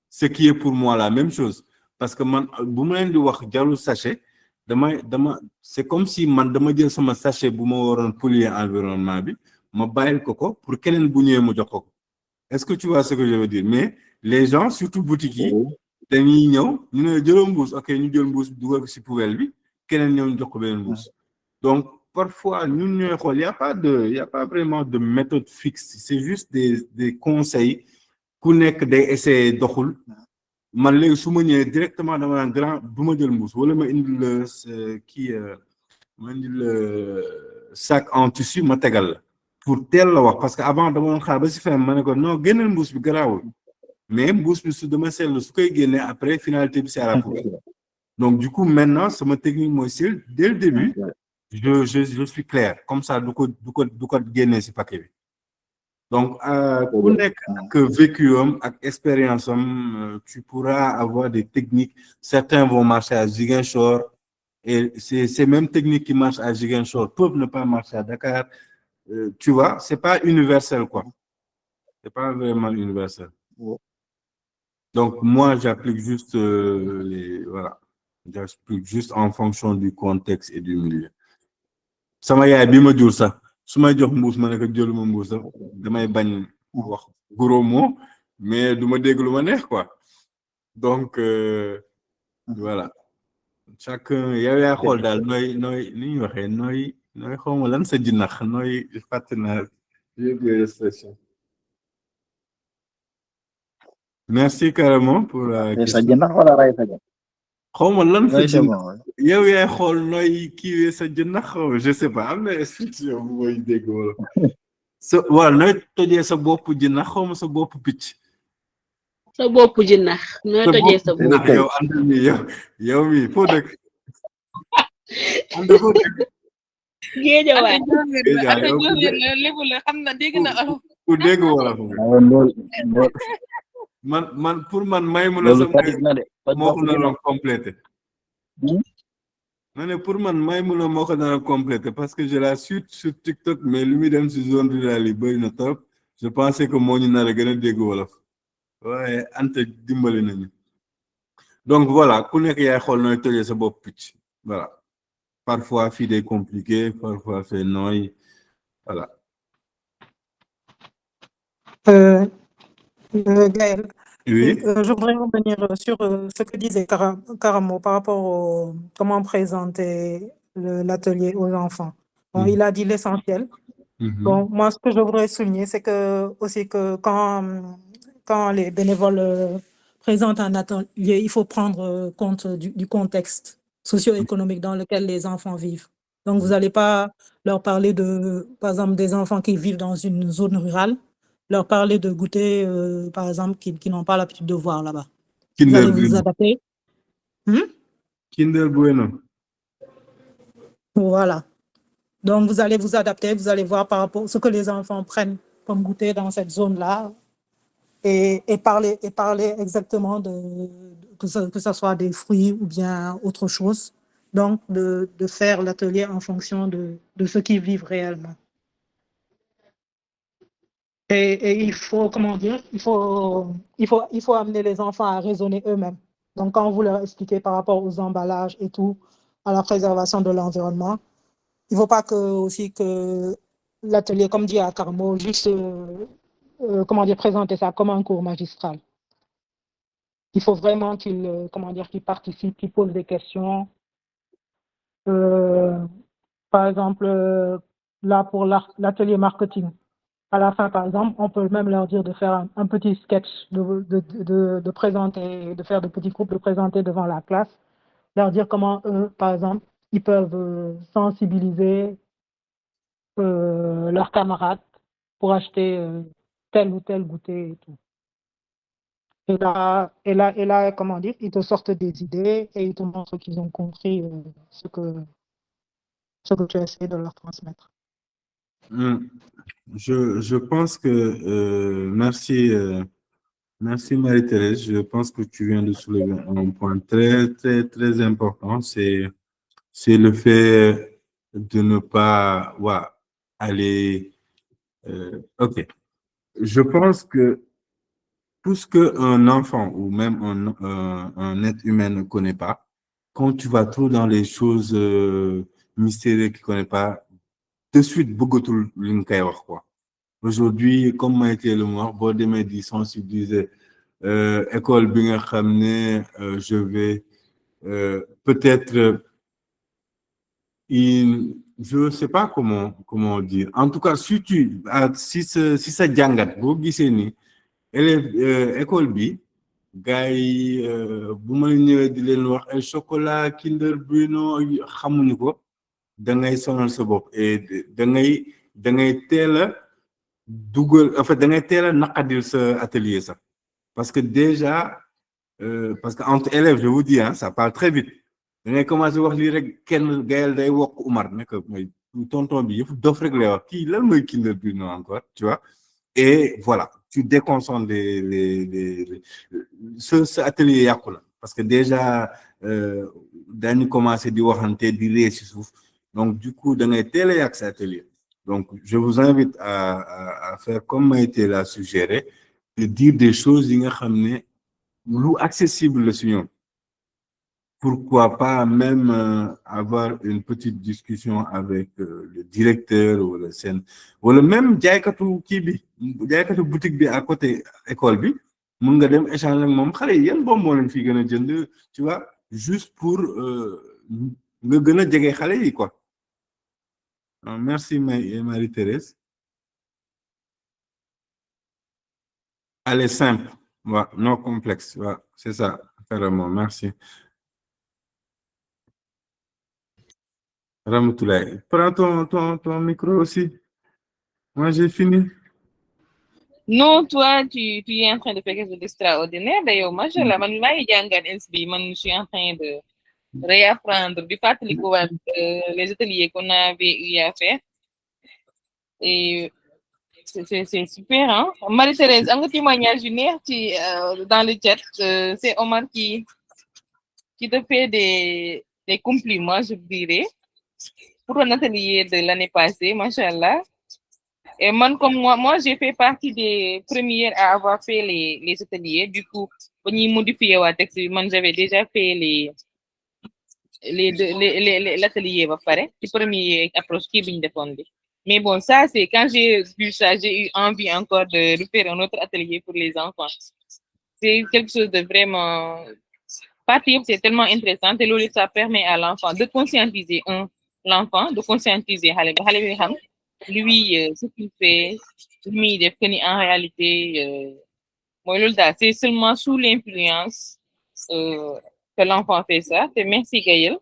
Ce qui est pour moi la même chose. Parce que le sachet, c'est comme si je dis que sachet pour polluer l'environnement, je coco pour quelqu'un qui coco. Est-ce que tu vois ce que je veux dire? Mais les gens, surtout boutiques, ils disent, ok, nous avons une poubelle. Donc, parfois, il n'y a pas vraiment de méthode fixe. C'est juste des conseils qu'on essaie de faire. Je directement dans un grand sac en tissu pour tel parce qu'avant mais après finalité c'est à la poubelle. Donc, du coup, maintenant, c'est ma technique, moi, dès le début, je suis clair. Comme ça, du coup, gagner ce paquet. Donc, que vécu, avec expérience, tu pourras avoir des techniques. Certains vont marcher à Ziguinchor. Et ces mêmes techniques qui marchent à Ziguinchor peuvent ne pas marcher à Dakar. Tu vois, c'est pas universel, quoi. C'est pas vraiment universel. Donc, moi, j'applique juste voilà. J'explique juste en fonction du contexte et du milieu. Ça m'a yaay bi ma jur sax su may jox mbuus ma ne ko jëluma mbuus sax damay bañ wax gros mot mais du ma dégg lu ma neex quoi donc voilà chacun yow yaa xool daal nooy li ñuy waxee nooy xawma lan sa jinax nooy fàtte naa expression. Merci carrément pour la question. Xawma lan sa jinax yow yaay xool nooy kiiwee sa jinax je sais pas am na expression bu mooy dégg wala waaw nooy tojee sa bopp jinax xawma sa bopp picc sa bopp jinax nooy tojee sa bopp yow àndal mi yow mi foo dëkk ànd foo dëkk Géejawaay lébu la xam na dégg na olof ku dégg wala man pour man may mu la sa moo ko naroon complété Non, pour moi, Maïmouna moo ko dana compléter parce que je la suis sur TikTok mais lu muy dem si zone rurale yi bëri na trop je pensais que moo ñu nar a gën a dégg wolof waaye Anta dimbali nañu donc voilà ku nekk yaay xool nooy tojee sa bopp picc voilà parfois fii day compliqué parfois fait nooy voilà. Gaël, Oui. je voudrais revenir sur ce que disait Karamo par rapport au comment présenter l'atelier aux enfants. Bon, il a dit l'essentiel. Bon, moi, ce que je voudrais souligner, c'est que aussi que quand les bénévoles présentent un atelier, il faut prendre compte du contexte socio-économique dans lequel les enfants vivent. Donc, vous n'allez pas leur parler par exemple, des enfants qui vivent dans une zone rurale, leur parler de goûter, par exemple, qui n'ont pas l'habitude de voir là-bas. Vous allez vous adapter. Kinder Bueno. Voilà. Donc, vous allez vous adapter, vous allez voir par rapport à ce que les enfants prennent comme goûter dans cette zone-là et parler exactement que ce soit des fruits ou bien autre chose. Donc, de faire l'atelier en fonction de ce qu'ils vivent réellement. Et il faut, comment dire, il faut amener les enfants à raisonner eux-mêmes. Donc, quand vous leur expliquez par rapport aux emballages et tout, à la préservation de l'environnement, il ne faut pas aussi que l'atelier, comme dit à Carmo, juste présenter ça comme un cours magistral. Il faut vraiment qu'ils participent, qu'ils posent des questions. Par exemple, là pour l'atelier marketing, à la fin, par exemple, on peut même leur dire de faire un petit sketch, de présenter, de faire de petits groupes, de présenter devant la classe, leur dire comment eux, par exemple, ils peuvent sensibiliser leurs camarades pour acheter tel ou tel goûter et tout. Et là, comment dire, ils te sortent des idées et ils te montrent qu'ils ont compris ce que tu essaies de leur transmettre. Je pense que merci Marie-Thérèse. Je pense que tu viens de soulever un point très très très important. C'est le fait de ne pas aller. Ok. Je pense que tout ce qu'un enfant ou même un être humain ne connaît pas, quand tu vas trop dans les choses mystérieuses qu'il ne connaît pas, de suite, bëggatul li nga koy wax quoi. Aujourd'hui, comme Maïté le wax boo demee di sensibiliser école bi nga xam ne je vais peut-être je sais pas comment dire. En tout cas, si sa jàngat boo gisee ni élève école bi gars yi bu ma ñëwee di leen wax ay chocolat Kinder Bueno xamuñu ko da ngay sonal sa bopp et da ngay teel a dugal en fait da ngay teel a naqadil sa atelier sax parce que déjà parce que entre élèves je vous dis ça parle très vite da ngay commencé wax lii rek kenn Gaël day wokk Oumar ne ko mooy tonton bi yëpp dof rek lay wax kii lan mooy Kinder Bueno encore tu vois et voilà tu déconcentres ce atelier yàqu la parce que déjà dañu commencé di waxante di ree ci suuf donc du coup da ngay teel a yàq sa atelier donc je vous invite à faire comme Maïté l'a suggéré de dire des choses yi nga xam ne lu accessible la si ñoom pourquoi pas même avoir une petite discussion avec le directeur wala même jaaykatu kii bi jaaykatu boutique bi à côté école bi mun nga dem échanger ak moom xale yi yan bonbon lañ fi gën a jënd tu vois juste pour nga gën a jege xale yi quoi. Merci Marie-Thérèse. Elle est simple, non complexe, c'est ça, carrément, merci. Ramatoulaye, prends ton micro aussi. Moi, j'ai fini. Non, toi, tu es en train de faire quelque chose d'extraordinaire. D'ailleurs, moi, je suis en train de réapprendre, les ateliers qu'on avait eu à faire. Et c'est super, hein? Marie-Thérèse, un témoignage dans le chat, c'est Omar qui te fait des compliments, je dirais, pour un atelier de l'année passée, machallah. Et comme moi, j'ai fait partie des premières à avoir fait les ateliers. Du coup, pour modifier le texte, j'avais déjà fait l'atelier, c'est la première approche qui est défendue. Mais bon, ça, c'est quand j'ai vu ça, j'ai eu envie encore de refaire un autre atelier pour les enfants. C'est quelque chose de vraiment... c'est tellement intéressant et ça permet à l'enfant de conscientiser l'enfant, de conscientiser lui, ce qu'il fait, lui, en réalité, c'est seulement sous l'influence que l'enfant fait ça. Merci Gaël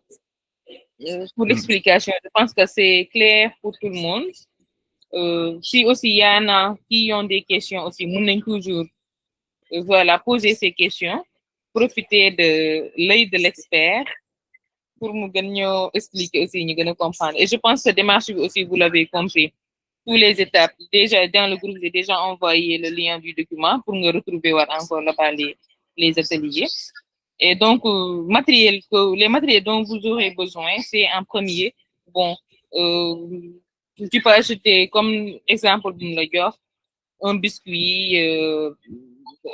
pour l'explication. Je pense que c'est clair pour tout le monde. Si aussi il y en a qui ont des questions aussi, nous toujours poser ces questions, profiter de l'œil de l'expert pour nous expliquer aussi, nous comprendre. Et je pense que démarche aussi, vous l'avez compris, toutes les étapes. Déjà, dans le groupe, j'ai déjà envoyé le lien du document pour nous retrouver encore là-bas les ateliers. Et donc, les matériels dont vous aurez besoin, c'est en premier, bon, tu peux acheter comme exemple un biscuit,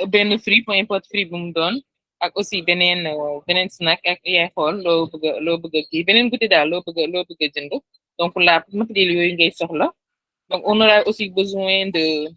ben fruit, peu importe fruit bu mu doon, ak aussi beneen snack ak yaay xool loo bëgg a kii beneen goûter daal loo bëgg a jënd. Donc la matériel yooyu ngay soxla. Donc on aura aussi besoin de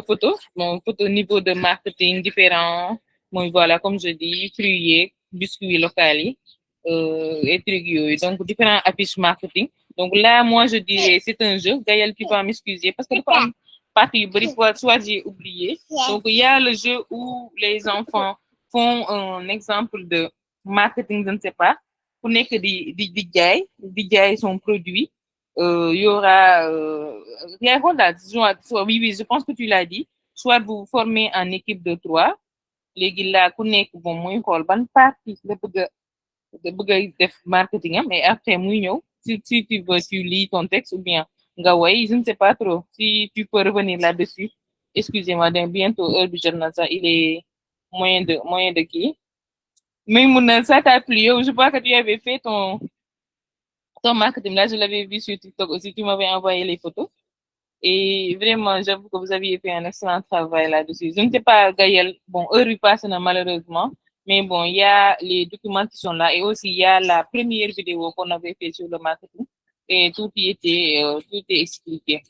photos, bon photo niveau de marketing différent, mooy voilà comme je dis fruits yeeg biscuits locaux yi et trucs yooyu, donc différents affiches marketing. Donc là moi je dirais c'est un jeu. Gaël, tu vas m'excuser parce que dafa am partie soit j'ai oublié. Donc il y a le jeu où les enfants font un exemple de marketing, je ne sais pas, pour que di jaay son produit. Il y aura oui, je pense que tu l'as dit, soit vous formez en équipe de 3, léegi là ku nekk bon muy xool ban partie la bëgg a def marketing mais après muy ñëw si tu veux tu lis ton texte ou bien nga way, je ne sais pas trop si tu peux revenir là-dessus. Excusez-moi, bientôt heure du journal, ça il est moyen de qui mais ça t'a plu. Je vois que tu avais fait ton marketing là, je l'avais vu sur TikTok aussi, tu m'avais envoyé les photos et vraiment j'avoue que vous aviez fait un excellent travail là-dessus. Je ne sais pas Gaël, bon heure lui passe malheureusement, mais bon il y a les documents qui sont là et aussi il y a la première vidéo qu'on avait fait sur le marketing et tout est expliqué.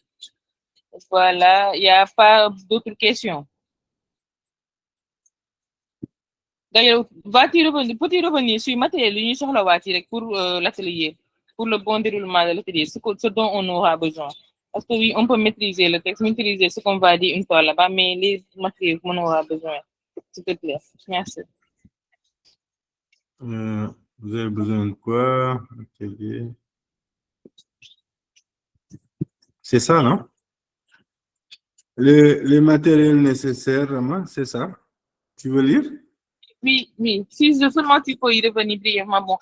Voilà, il n'y a pas d'autres questions. D'ailleurs, peux-tu revenir sur le matériel pour l'atelier, pour le bon déroulement de l'atelier, ce dont on aura besoin? Parce que oui, on peut maîtriser le texte, maîtriser ce qu'on va dire une fois là-bas, mais les matériels qu'on aura besoin, s'il te plaît. Merci. Vous avez besoin de quoi? Atelier. C'est ça, non? Les matériels nécessaires, c'est ça? Tu veux lire? Oui. Si seulement tu peux y revenir brièvement, bon.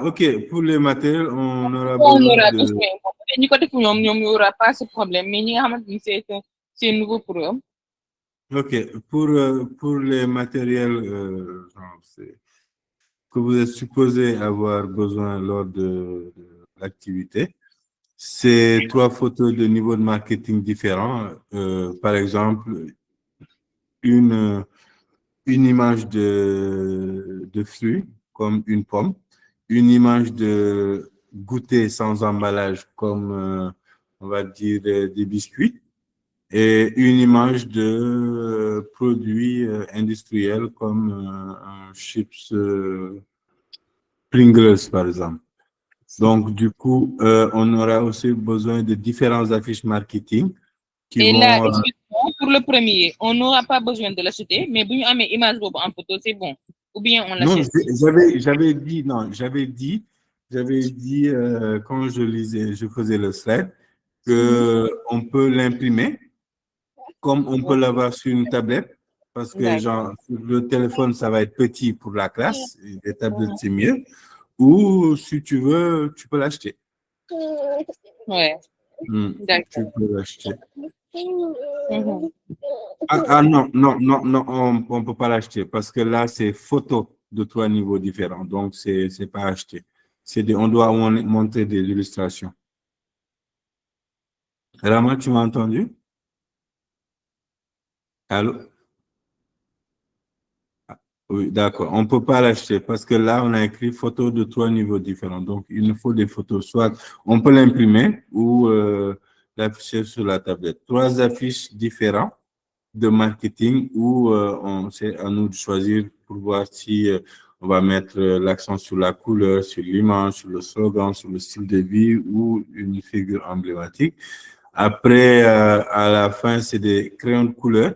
Ok. Pour les matériels, on aura besoin. Il n'y aura pas ce problème, mais c'est nouveau pour eux. Ok. Pour les matériels que vous êtes supposé avoir besoin lors de l'activité, c'est 3 photos de niveau de marketing différents. Par exemple, une image de fruits comme une pomme, une image de goûter sans emballage comme on va dire des biscuits et une image de produits industriels comme un chips Pringles par exemple. Donc du coup on aura aussi besoin de différentes affiches marketing qui vont... là, excuse-moi, pour le premier, on n'aura pas besoin de l'acheter, mais si on a une image en photo, c'est bon. Ou bien on l'achète. Non, j'avais dit quand je faisais le slide, qu'on peut l'imprimer, comme on peut l'avoir sur une tablette, parce que genre, sur le téléphone, ça va être petit pour la classe, les tablettes, c'est mieux. Ou si tu veux, tu peux l'acheter. Ouais. Tu peux l'acheter. Non, on ne peut pas l'acheter parce que là, c'est photo de 3 niveaux différents. Donc, c'est pas acheté. On doit montrer des illustrations. Rama, tu m'as entendu? Allô? Oui, d'accord. On ne peut pas l'acheter parce que là, on a écrit photos de 3 niveaux différents. Donc, il nous faut des photos. Soit on peut l'imprimer ou l'afficher sur la tablette. 3 affiches différentes de marketing où c'est à nous de choisir pour voir si on va mettre l'accent sur la couleur, sur l'image, sur le slogan, sur le style de vie ou une figure emblématique. Après, à la fin, c'est des crayons de couleur,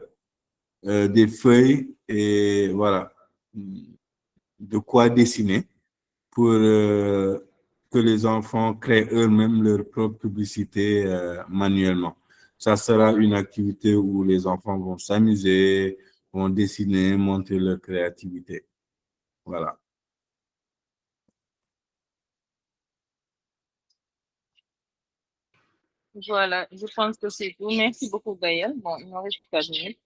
des feuilles et voilà, de quoi dessiner pour que les enfants créent eux-mêmes leur propre publicité manuellement. Ça sera une activité où les enfants vont s'amuser, vont dessiner, montrer leur créativité. Voilà. Voilà, je pense que c'est tout. Merci beaucoup, Gaël. Bon, il nous reste 4 minutes.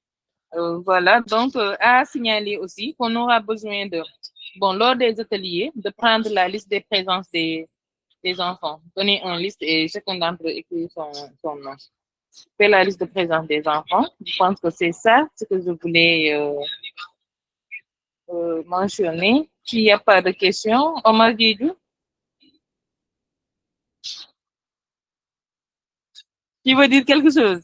Voilà, donc à signaler aussi qu'on aura besoin de, bon, lors des ateliers, de prendre la liste des présences des enfants. Donner une liste et chacun d'entre eux écrire son nom. Faire la liste de présence des enfants. Je pense que c'est ça ce que je voulais mentionner. S'il n'y a pas de questions, Omar Guédou. Tu veux dire quelque chose?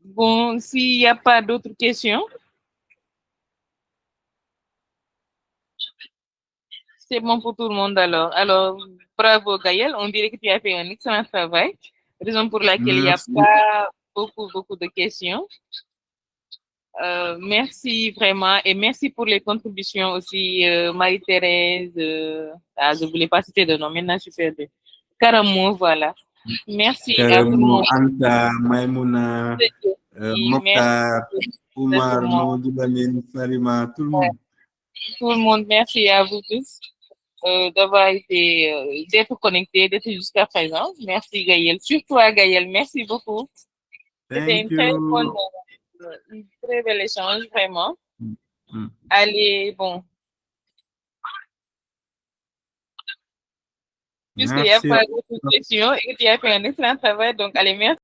Bon, s'il n'y a pas d'autres questions, c'est bon pour tout le monde alors. Alors, bravo Gaël, on dirait que tu as fait un excellent travail, raison pour laquelle il n'y a pas beaucoup de questions. Merci vraiment et merci pour les contributions aussi, Marie-Thérèse, je ne voulais pas citer de nom, maintenant je suis perdue. Caramo, voilà. Merci à tout le monde. Anta, Maïmouna, Mokhtar, Oumar, Maudou Lamine, Farima, tout le monde. Tout le monde, merci à vous tous d'avoir été, d'être connectés, d'être jusqu'à présent. Merci Gaël, surtout à Gaël, merci beaucoup. C'était une très belle échange, vraiment. Allez, bon. Puisqu'il n'y a pas d'autres questions et que tu as fait un excellent travail, donc allez, merci.